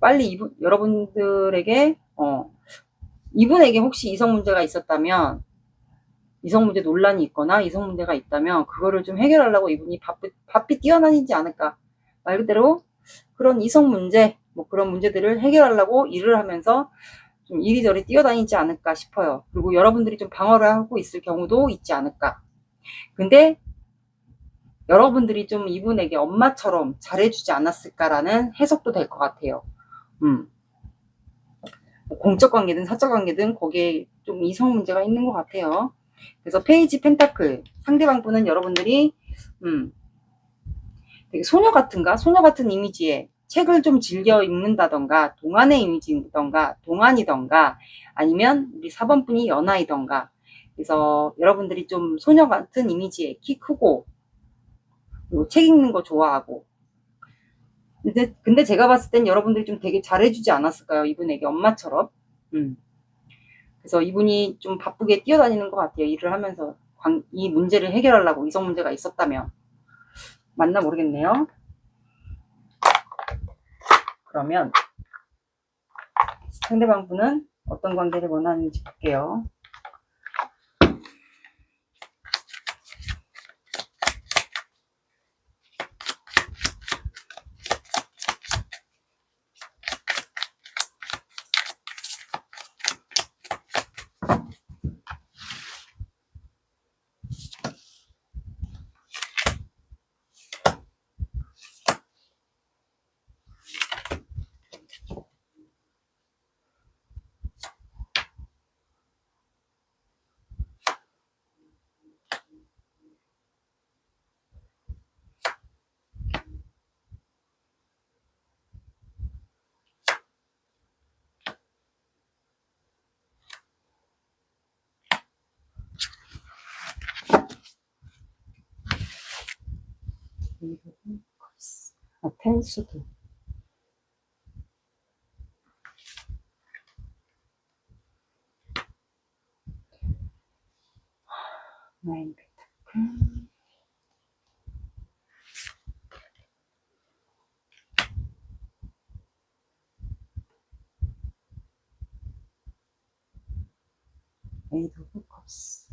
빨리 여러분들에게 이분에게 혹시 이성 문제가 있었다면, 이성 문제 논란이 있거나 이성 문제가 있다면 그거를 좀 해결하려고 이분이 바삐 뛰어다니지 않을까. 말 그대로 그런 이성 문제, 뭐 그런 문제들을 해결하려고 일을 하면서 좀 이리저리 뛰어다니지 않을까 싶어요. 그리고 여러분들이 좀 방어를 하고 있을 경우도 있지 않을까. 근데 여러분들이 좀 이분에게 엄마처럼 잘해주지 않았을까라는 해석도 될 것 같아요. 뭐 공적 관계든 사적 관계든 거기에 좀 이성 문제가 있는 것 같아요. 그래서 페이지 펜타클, 상대방 분은 여러분들이 되게 소녀 같은가? 소녀 같은 이미지에 책을 좀 즐겨 읽는다던가, 동안의 이미지던가, 동안이던가, 아니면 우리 4번 분이 연하이던가. 그래서 여러분들이 좀 소녀 같은 이미지에 키 크고, 그리고 책 읽는 거 좋아하고. 근데 제가 봤을 땐 여러분들이 좀 되게 잘해주지 않았을까요? 이분에게 엄마처럼. 그래서 이분이 좀 바쁘게 뛰어다니는 것 같아요. 일을 하면서. 이 문제를 해결하려고, 이성 문제가 있었다면. 맞나 모르겠네요. 그러면 상대방 분은 어떤 관계를 원하는지 볼게요. 텐수도. 나인 펜타클. 에이드 오브 컵스.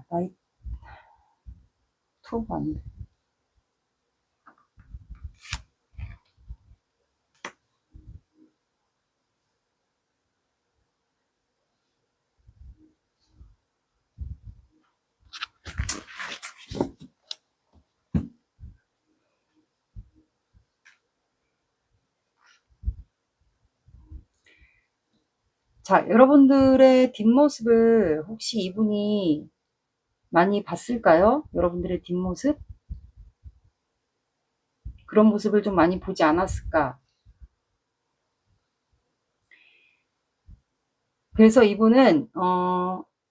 나이트. 투 반드. 자, 여러분들의 뒷모습을 혹시 이분이 많이 봤을까요? 여러분들의 뒷모습? 그런 모습을 좀 많이 보지 않았을까? 그래서 이분은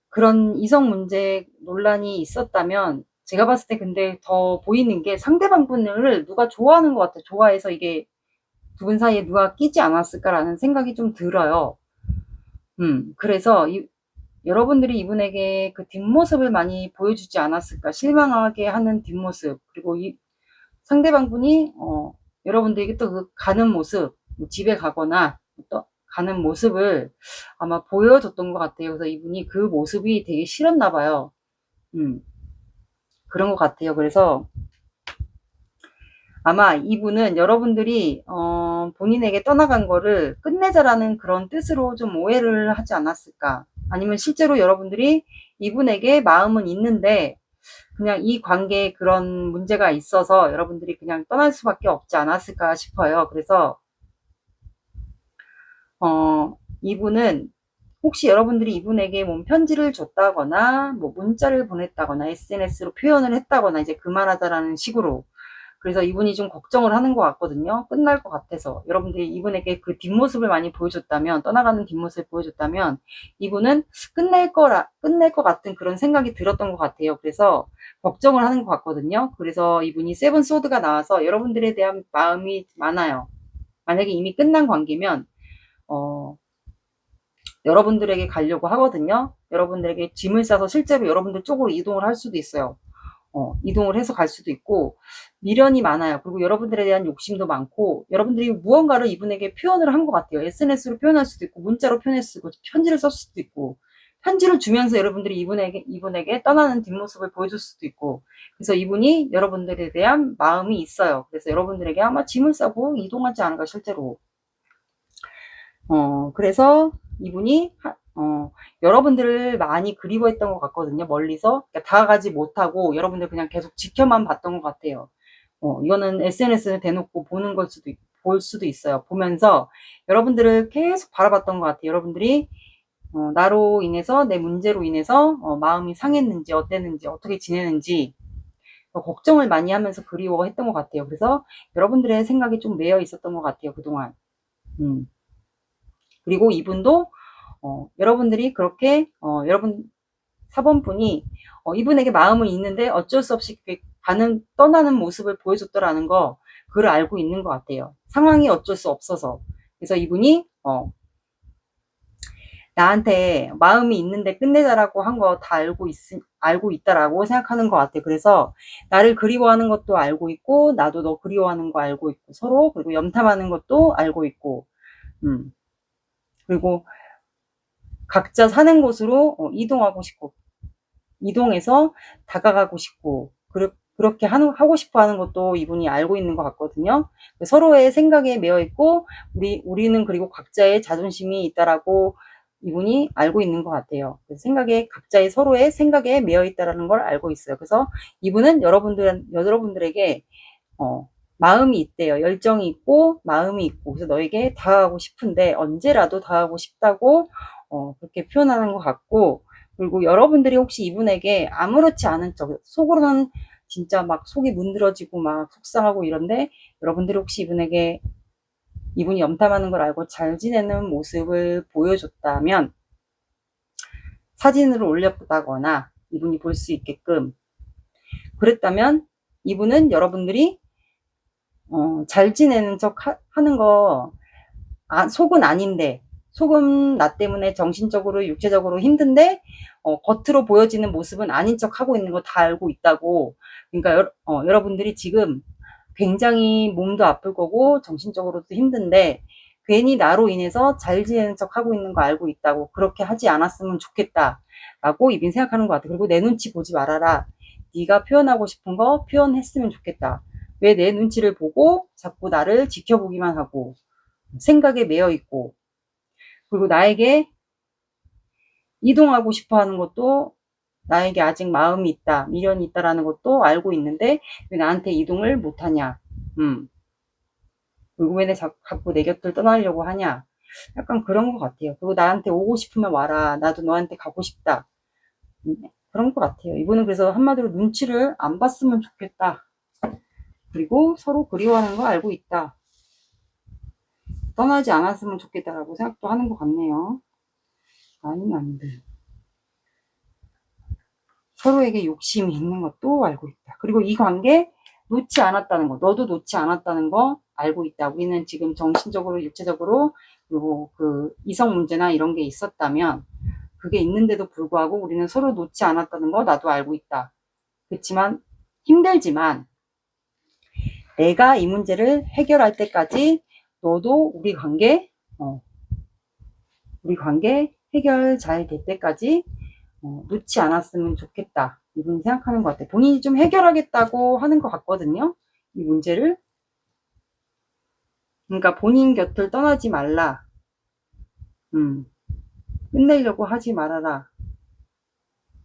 그런 이성 문제 논란이 있었다면 제가 봤을 때 근데 더 보이는 게 상대방 분을 누가 좋아하는 것 같아요. 좋아해서 이게 두 분 사이에 누가 끼지 않았을까라는 생각이 좀 들어요. 그래서 여러분들이 이분에게 그 뒷모습을 많이 보여주지 않았을까, 실망하게 하는 뒷모습, 그리고 상대방 분이 여러분들에게 또 그 가는 모습, 뭐 집에 가거나 또 가는 모습을 아마 보여줬던 것 같아요. 그래서 이분이 그 모습이 되게 싫었나 봐요. 그런 것 같아요. 그래서 아마 이분은 여러분들이 본인에게 떠나간 거를 끝내자라는 그런 뜻으로 좀 오해를 하지 않았을까. 아니면 실제로 여러분들이 이분에게 마음은 있는데 그냥 이 관계에 그런 문제가 있어서 여러분들이 그냥 떠날 수밖에 없지 않았을까 싶어요. 그래서 이분은 혹시 여러분들이 이분에게 뭐 편지를 줬다거나 뭐 문자를 보냈다거나 SNS로 표현을 했다거나 이제 그만하자라는 식으로, 그래서 이분이 좀 걱정을 하는 것 같거든요. 끝날 것 같아서. 여러분들이 이분에게 그 뒷모습을 많이 보여줬다면, 떠나가는 뒷모습을 보여줬다면 이분은 끝낼 것 같은 그런 생각이 들었던 것 같아요. 그래서 걱정을 하는 것 같거든요. 그래서 이분이 세븐 소드가 나와서 여러분들에 대한 마음이 많아요. 만약에 이미 끝난 관계면 여러분들에게 가려고 하거든요. 여러분들에게 짐을 싸서 실제로 여러분들 쪽으로 이동을 할 수도 있어요. 이동을 해서 갈 수도 있고, 미련이 많아요. 그리고 여러분들에 대한 욕심도 많고, 여러분들이 무언가를 이분에게 표현을 한 것 같아요. SNS로 표현할 수도 있고, 문자로 표현할 수도 있고, 편지를 썼을 수도 있고, 편지를 주면서 여러분들이 이분에게 떠나는 뒷모습을 보여줄 수도 있고, 그래서 이분이 여러분들에 대한 마음이 있어요. 그래서 여러분들에게 아마 짐을 싸고 이동하지 않을까, 실제로. 그래서 이분이 여러분들을 많이 그리워했던 것 같거든요. 멀리서. 그러니까 다가가지 못하고 여러분들 그냥 계속 지켜만 봤던 것 같아요. 이거는 SNS에 대놓고 볼 수도 있어요. 보면서 여러분들을 계속 바라봤던 것 같아요. 여러분들이 나로 인해서, 내 문제로 인해서 마음이 상했는지, 어땠는지, 어떻게 지내는지 걱정을 많이 하면서 그리워했던 것 같아요. 그래서 여러분들의 생각이 좀 매여 있었던 것 같아요, 그동안. 그리고 이분도 여러분들이 그렇게 여러분 4번 분이 이분에게 마음은 있는데 어쩔 수 없이 떠나는 모습을 보여줬더라는 거, 그걸 알고 있는 것 같아요. 상황이 어쩔 수 없어서. 그래서 이분이 나한테 마음이 있는데 끝내자라고 한 거 다 알고 있다라고 생각하는 것 같아요. 그래서 나를 그리워하는 것도 알고 있고, 나도 너 그리워하는 거 알고 있고, 서로, 그리고 염탐하는 것도 알고 있고, 그리고 각자 사는 곳으로 이동하고 싶고, 이동해서 다가가고 싶고, 그렇게 하고 싶어 하는 것도 이분이 알고 있는 것 같거든요. 서로의 생각에 매여 있고, 우리는 그리고 각자의 자존심이 있다라고 이분이 알고 있는 것 같아요. 각자의 서로의 생각에 매여 있다라는 걸 알고 있어요. 그래서 이분은 여러분들에게 마음이 있대요. 열정이 있고 마음이 있고, 그래서 너에게 다가가고 싶은데 언제라도 다가가고 싶다고 그렇게 표현하는 것 같고, 그리고 여러분들이 혹시 이분에게 아무렇지 않은 척, 속으로는 진짜 막 속이 문드러지고 막 속상하고 이런데, 여러분들이 혹시 이분이 염탐하는 걸 알고 잘 지내는 모습을 보여줬다면, 사진으로 올렸다거나 이분이 볼 수 있게끔 그랬다면, 이분은 여러분들이 잘 지내는 척 하는 거, 속은 아닌데, 속은 나 때문에 정신적으로 육체적으로 힘든데 겉으로 보여지는 모습은 아닌 척 하고 있는 거 다 알고 있다고. 그러니까 여러분들이 지금 굉장히 몸도 아플 거고 정신적으로도 힘든데, 괜히 나로 인해서 잘 지내는 척 하고 있는 거 알고 있다고. 그렇게 하지 않았으면 좋겠다 라고 이빈 생각하는 것 같아. 그리고 내 눈치 보지 말아라. 네가 표현하고 싶은 거 표현했으면 좋겠다. 왜 내 눈치를 보고 자꾸 나를 지켜보기만 하고 생각에 매여 있고, 그리고 나에게 이동하고 싶어 하는 것도, 나에게 아직 마음이 있다, 미련이 있다라는 것도 알고 있는데 왜 나한테 이동을 못하냐, 그리고 왜 자꾸 내 곁을 떠나려고 하냐, 약간 그런 것 같아요. 그리고 나한테 오고 싶으면 와라, 나도 너한테 가고 싶다, 그런 것 같아요. 이분은 그래서 한마디로 눈치를 안 봤으면 좋겠다, 그리고 서로 그리워하는 거 알고 있다, 떠나지 않았으면 좋겠다라고 생각도 하는 것 같네요. 아니면 안 돼. 서로에게 욕심이 있는 것도 알고 있다. 그리고 이 관계 놓지 않았다는 거, 너도 놓지 않았다는 거 알고 있다. 우리는 지금 정신적으로, 육체적으로, 그리고 그 이성 문제나 이런 게 있었다면, 그게 있는데도 불구하고 우리는 서로 놓지 않았다는 거 나도 알고 있다. 그렇지만 힘들지만 내가 이 문제를 해결할 때까지 너도 우리 관계 해결 잘 될 때까지 놓지 않았으면 좋겠다, 이분이 생각하는 것 같아요. 본인이 좀 해결하겠다고 하는 것 같거든요, 이 문제를. 그러니까 본인 곁을 떠나지 말라, 끝내려고 하지 말아라,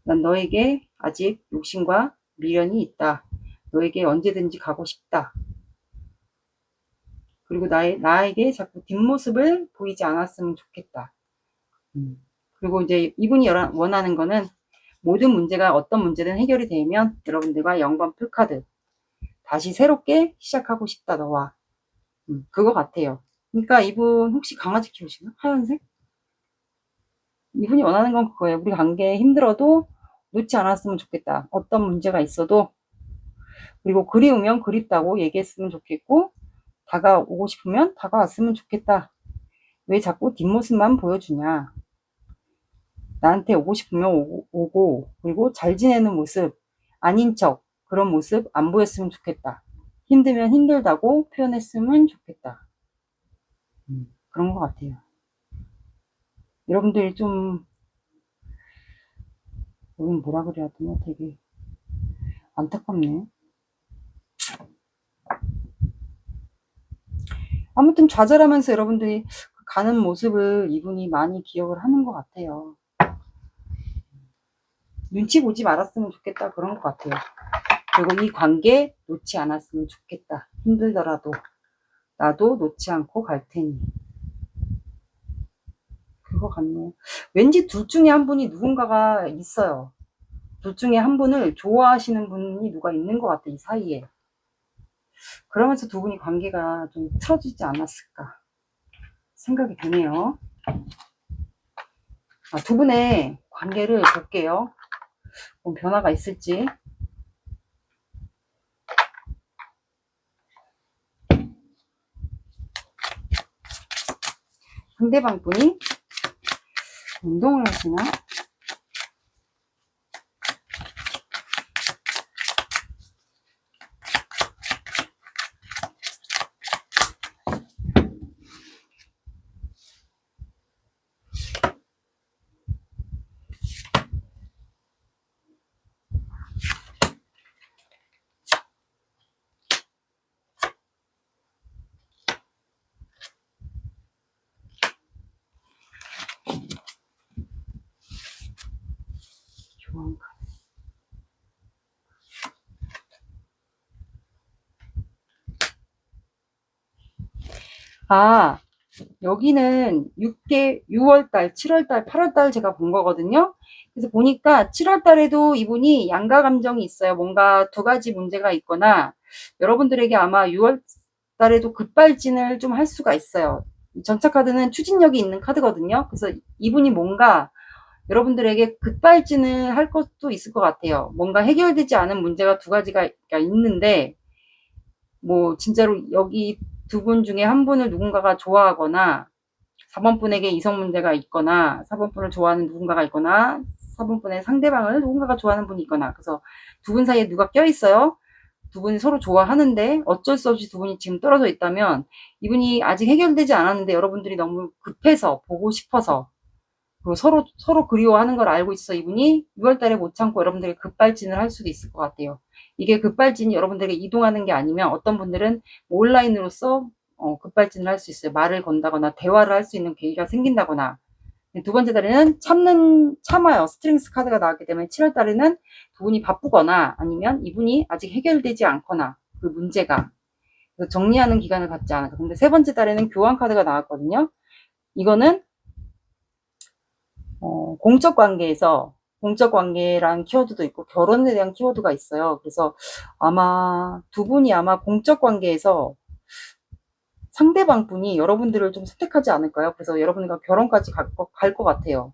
난 너에게 아직 욕심과 미련이 있다, 너에게 언제든지 가고 싶다, 그리고 나에게 자꾸 뒷모습을 보이지 않았으면 좋겠다. 그리고 이제 이분이 원하는 거는, 모든 문제가 어떤 문제든 해결이 되면 여러분들과 0번 풀카드 다시 새롭게 시작하고 싶다, 너와. 그거 같아요. 그러니까 이분 혹시 강아지 키우시나? 하얀색? 이분이 원하는 건 그거예요. 우리 관계 힘들어도 놓지 않았으면 좋겠다, 어떤 문제가 있어도. 그리고 그리우면 그립다고 얘기했으면 좋겠고, 다가오고 싶으면 다가왔으면 좋겠다. 왜 자꾸 뒷모습만 보여주냐, 나한테 오고 싶으면 오고, 그리고 잘 지내는 모습, 아닌 척, 그런 모습 안 보였으면 좋겠다. 힘들면 힘들다고 표현했으면 좋겠다. 그런 것 같아요. 여러분들이 좀 여긴 뭐라 그래야 되나? 되게 안타깝네. 아무튼 좌절하면서 여러분들이 가는 모습을 이분이 많이 기억을 하는 것 같아요. 눈치 보지 말았으면 좋겠다 그런 것 같아요. 그리고 이 관계 놓지 않았으면 좋겠다. 힘들더라도 나도 놓지 않고 갈 테니. 그거 같네요. 왠지 둘 중에 한 분이 누군가가 있어요. 둘 중에 한 분을 좋아하시는 분이 누가 있는 것 같아, 이 사이에. 그러면서 두 분이 관계가 좀 틀어지지 않았을까 생각이 드네요. 두 분의 관계를 볼게요. 뭐 변화가 있을지. 상대방 분이 운동을 하시나? 교환. 여기는 6월달, 7월달, 8월달 제가 본 거거든요. 그래서 보니까 7월달에도 이분이 양가 감정이 있어요. 뭔가 두 가지 문제가 있거나 여러분들에게 아마 6월달에도 급발진을 좀 할 수가 있어요. 전차 카드는 추진력이 있는 카드거든요. 그래서 이분이 뭔가 여러분들에게 급발진을 할 것도 있을 것 같아요. 뭔가 해결되지 않은 문제가 두 가지가 있는데 뭐 진짜로 여기 두 분 중에 한 분을 누군가가 좋아하거나 4번 분에게 이성 문제가 있거나 4번 분을 좋아하는 누군가가 있거나 4번 분의 상대방을 누군가가 좋아하는 분이 있거나 그래서 두 분 사이에 누가 껴있어요. 두 분이 서로 좋아하는데 어쩔 수 없이 두 분이 지금 떨어져 있다면 이분이 아직 해결되지 않았는데 여러분들이 너무 급해서 보고 싶어서 그리고 서로 그리워하는 걸 알고 있어 이분이 6월달에 못 참고 여러분들에게 급발진을 할 수도 있을 것 같아요. 이게 급발진이 여러분들에게 이동하는 게 아니면 어떤 분들은 온라인으로서 급발진을 할 수 있어요. 말을 건다거나 대화를 할 수 있는 계기가 생긴다거나. 두 번째 달에는 참아요. 스트렝스 카드가 나왔기 때문에 7월 달에는 두 분이 바쁘거나 아니면 이분이 아직 해결되지 않거나 그 문제가 정리하는 기간을 갖지 않을까. 근데 세 번째 달에는 교환 카드가 나왔거든요. 이거는 공적 관계에서 공적 관계란 키워드도 있고 결혼에 대한 키워드가 있어요. 그래서 아마 두 분이 아마 공적 관계에서 상대방 분이 여러분들을 좀 선택하지 않을까요? 그래서 여러분과 결혼까지 갈 것 같아요.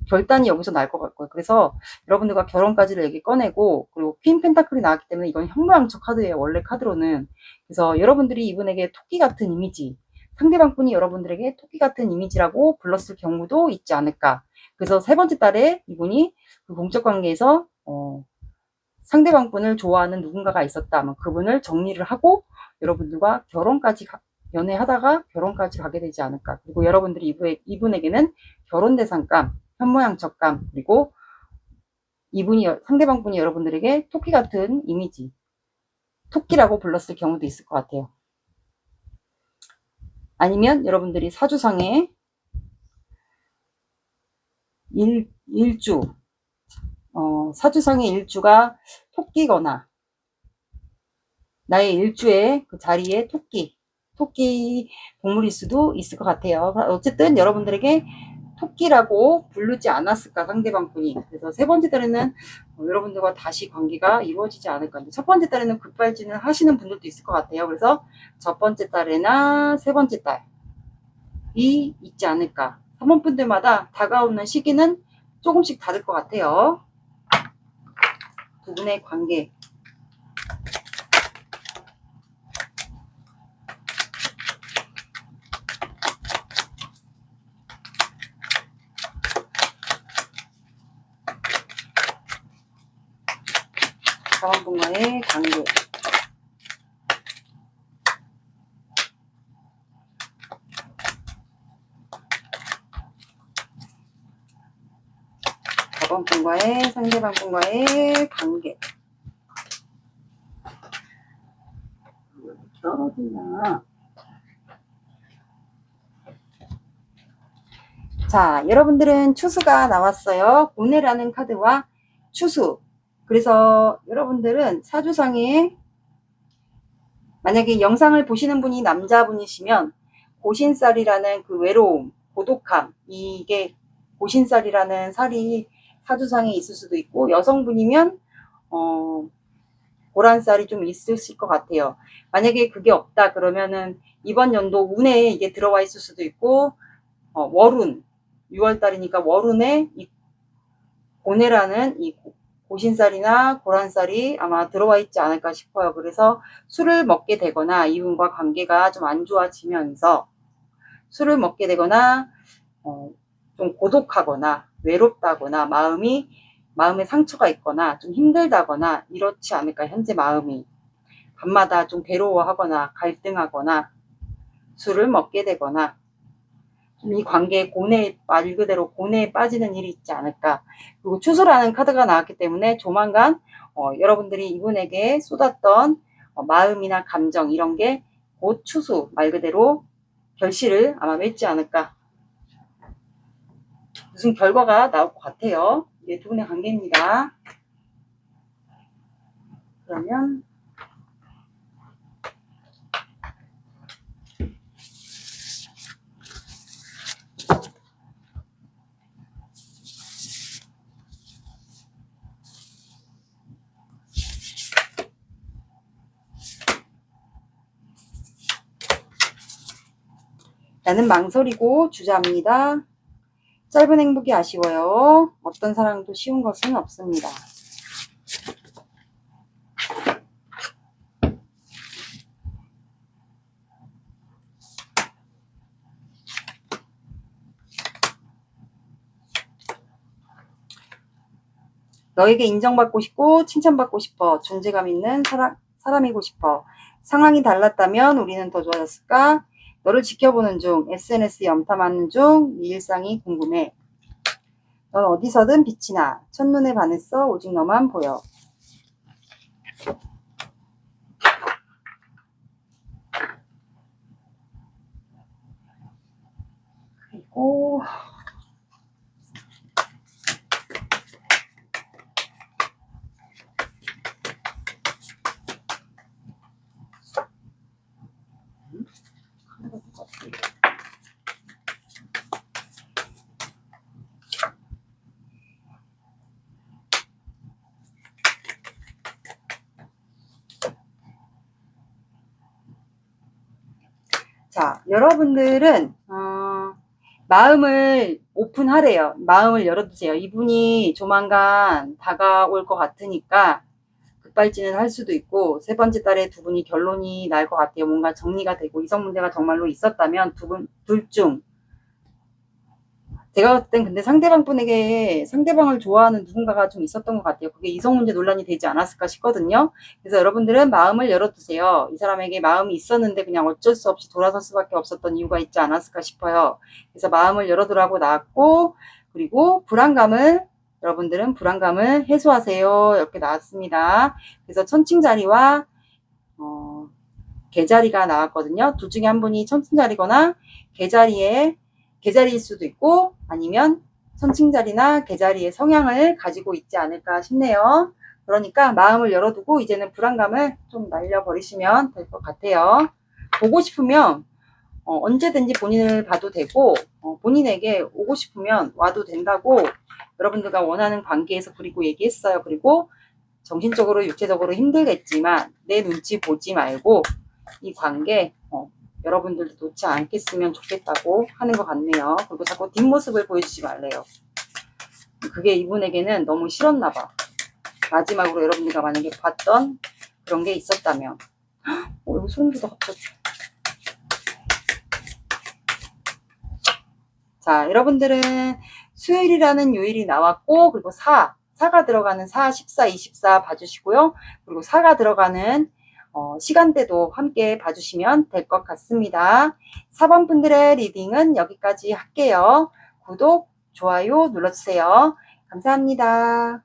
결단이 여기서 날 것 같고요. 그래서 여러분들과 결혼까지를 얘기 꺼내고 그리고 퀸 펜타클이 나왔기 때문에 이건 현모양처 카드예요. 원래 카드로는. 그래서 여러분들이 이분에게 토끼 같은 이미지 상대방 분이 여러분들에게 토끼 같은 이미지라고 불렀을 경우도 있지 않을까. 그래서 세 번째 달에 이분이 그 공적 관계에서 상대방 분을 좋아하는 누군가가 있었다. 그분을 정리를 하고 여러분들과 결혼까지 연애하다가 결혼까지 가게 되지 않을까. 그리고 여러분들이 이분에게는 결혼 대상감, 현모양처감, 그리고 상대방 분이 여러분들에게 토끼 같은 이미지, 토끼라고 불렀을 경우도 있을 것 같아요. 아니면 여러분들이 사주상에 일주, 사주상의 일주가 토끼거나 나의 일주의 그 자리에 토끼 동물일 수도 있을 것 같아요. 어쨌든 여러분들에게 토끼라고 부르지 않았을까 상대방 분이. 그래서 세 번째 달에는 여러분들과 다시 관계가 이루어지지 않을까. 첫 번째 달에는 급발진을 하시는 분들도 있을 것 같아요. 그래서 첫 번째 달이나 세 번째 달이 있지 않을까. 3번 분들마다 다가오는 시기는 조금씩 다를 것 같아요. 두 분의 관계. 4번 분과의 관계. 이번 분과의 상대방 분과의 관계. 어디나. 자, 여러분들은 추수가 나왔어요. 고뇌라는 카드와 추수. 그래서 여러분들은 사주상에 만약에 영상을 보시는 분이 남자분이시면 고신살이라는 그 외로움, 고독함, 이게 고신살이라는 살이 사주상에 있을 수도 있고, 여성분이면 고란살이 좀 있으실 것 같아요. 만약에 그게 없다 그러면은 이번 연도 운에 이게 들어와 있을 수도 있고, 월운, 6월달이니까 월운에 이 고뇌라는 이 고신살이나 고란살이 아마 들어와 있지 않을까 싶어요. 그래서 술을 먹게 되거나 이분과 관계가 좀 안 좋아지면서 술을 먹게 되거나 좀 고독하거나 외롭다거나 마음에 상처가 있거나 좀 힘들다거나 이렇지 않을까. 현재 마음이 밤마다 좀 괴로워하거나 갈등하거나 술을 먹게 되거나 이 관계에 고뇌에, 말 그대로 고뇌에 빠지는 일이 있지 않을까. 그리고 추수라는 카드가 나왔기 때문에 조만간 여러분들이 이분에게 쏟았던 마음이나 감정 이런 게 곧 추수, 말 그대로 결실을 아마 맺지 않을까. 무슨 결과가 나올 것 같아요. 이게 두 분의 관계입니다. 그러면 나는 망설이고 주저합니다. 짧은 행복이 아쉬워요. 어떤 사랑도 쉬운 것은 없습니다. 너에게 인정받고 싶고 칭찬받고 싶어. 존재감 있는 사람이고 싶어. 상황이 달랐다면 우리는 더 좋아졌을까? 너를 지켜보는 중, SNS 염탐하는 중, 네 일상이 궁금해. 넌 어디서든 빛이 나. 첫눈에 반했어. 오직 너만 보여. 그리고 자, 여러분들은 마음을 오픈하래요. 마음을 열어두세요. 이분이 조만간 다가올 것 같으니까 급발진을 할 수도 있고, 세 번째 달에 두 분이 결론이 날 것 같아요. 뭔가 정리가 되고, 이성 문제가 정말로 있었다면 둘 중 제가 봤을 땐 근데 상대방을 좋아하는 누군가가 좀 있었던 것 같아요. 그게 이성 문제 논란이 되지 않았을까 싶거든요. 그래서 여러분들은 마음을 열어두세요. 이 사람에게 마음이 있었는데 그냥 어쩔 수 없이 돌아설 수밖에 없었던 이유가 있지 않았을까 싶어요. 그래서 마음을 열어두라고 나왔고, 그리고 여러분들은 불안감을 해소하세요. 이렇게 나왔습니다. 그래서 천칭자리와 개자리가 나왔거든요. 둘 중에 한 분이 천칭자리거나 개자리일 수도 있고, 아니면 천칭자리나 개자리의 성향을 가지고 있지 않을까 싶네요. 그러니까 마음을 열어두고 이제는 불안감을 좀 날려버리시면 될 것 같아요. 보고 싶으면 언제든지 본인을 봐도 되고, 본인에게 오고 싶으면 와도 된다고 여러분들과 원하는 관계에서 그리고 얘기했어요. 그리고 정신적으로 육체적으로 힘들겠지만 내 눈치 보지 말고 이 관계 여러분들도 놓지 않겠으면 좋겠다고 하는 것 같네요. 그리고 자꾸 뒷모습을 보여주지 말래요. 그게 이분에게는 너무 싫었나 봐. 마지막으로 여러분들과 만약에 봤던 그런 게 있었다면. 여기 소름 돋아 갑자기. 자, 여러분들은 수요일이라는 요일이 나왔고, 그리고 사가 들어가는 14, 24 봐주시고요. 그리고 사가 들어가는 시간대도 함께 봐주시면 될 것 같습니다. 4번 분들의 리딩은 여기까지 할게요. 구독, 좋아요 눌러주세요. 감사합니다.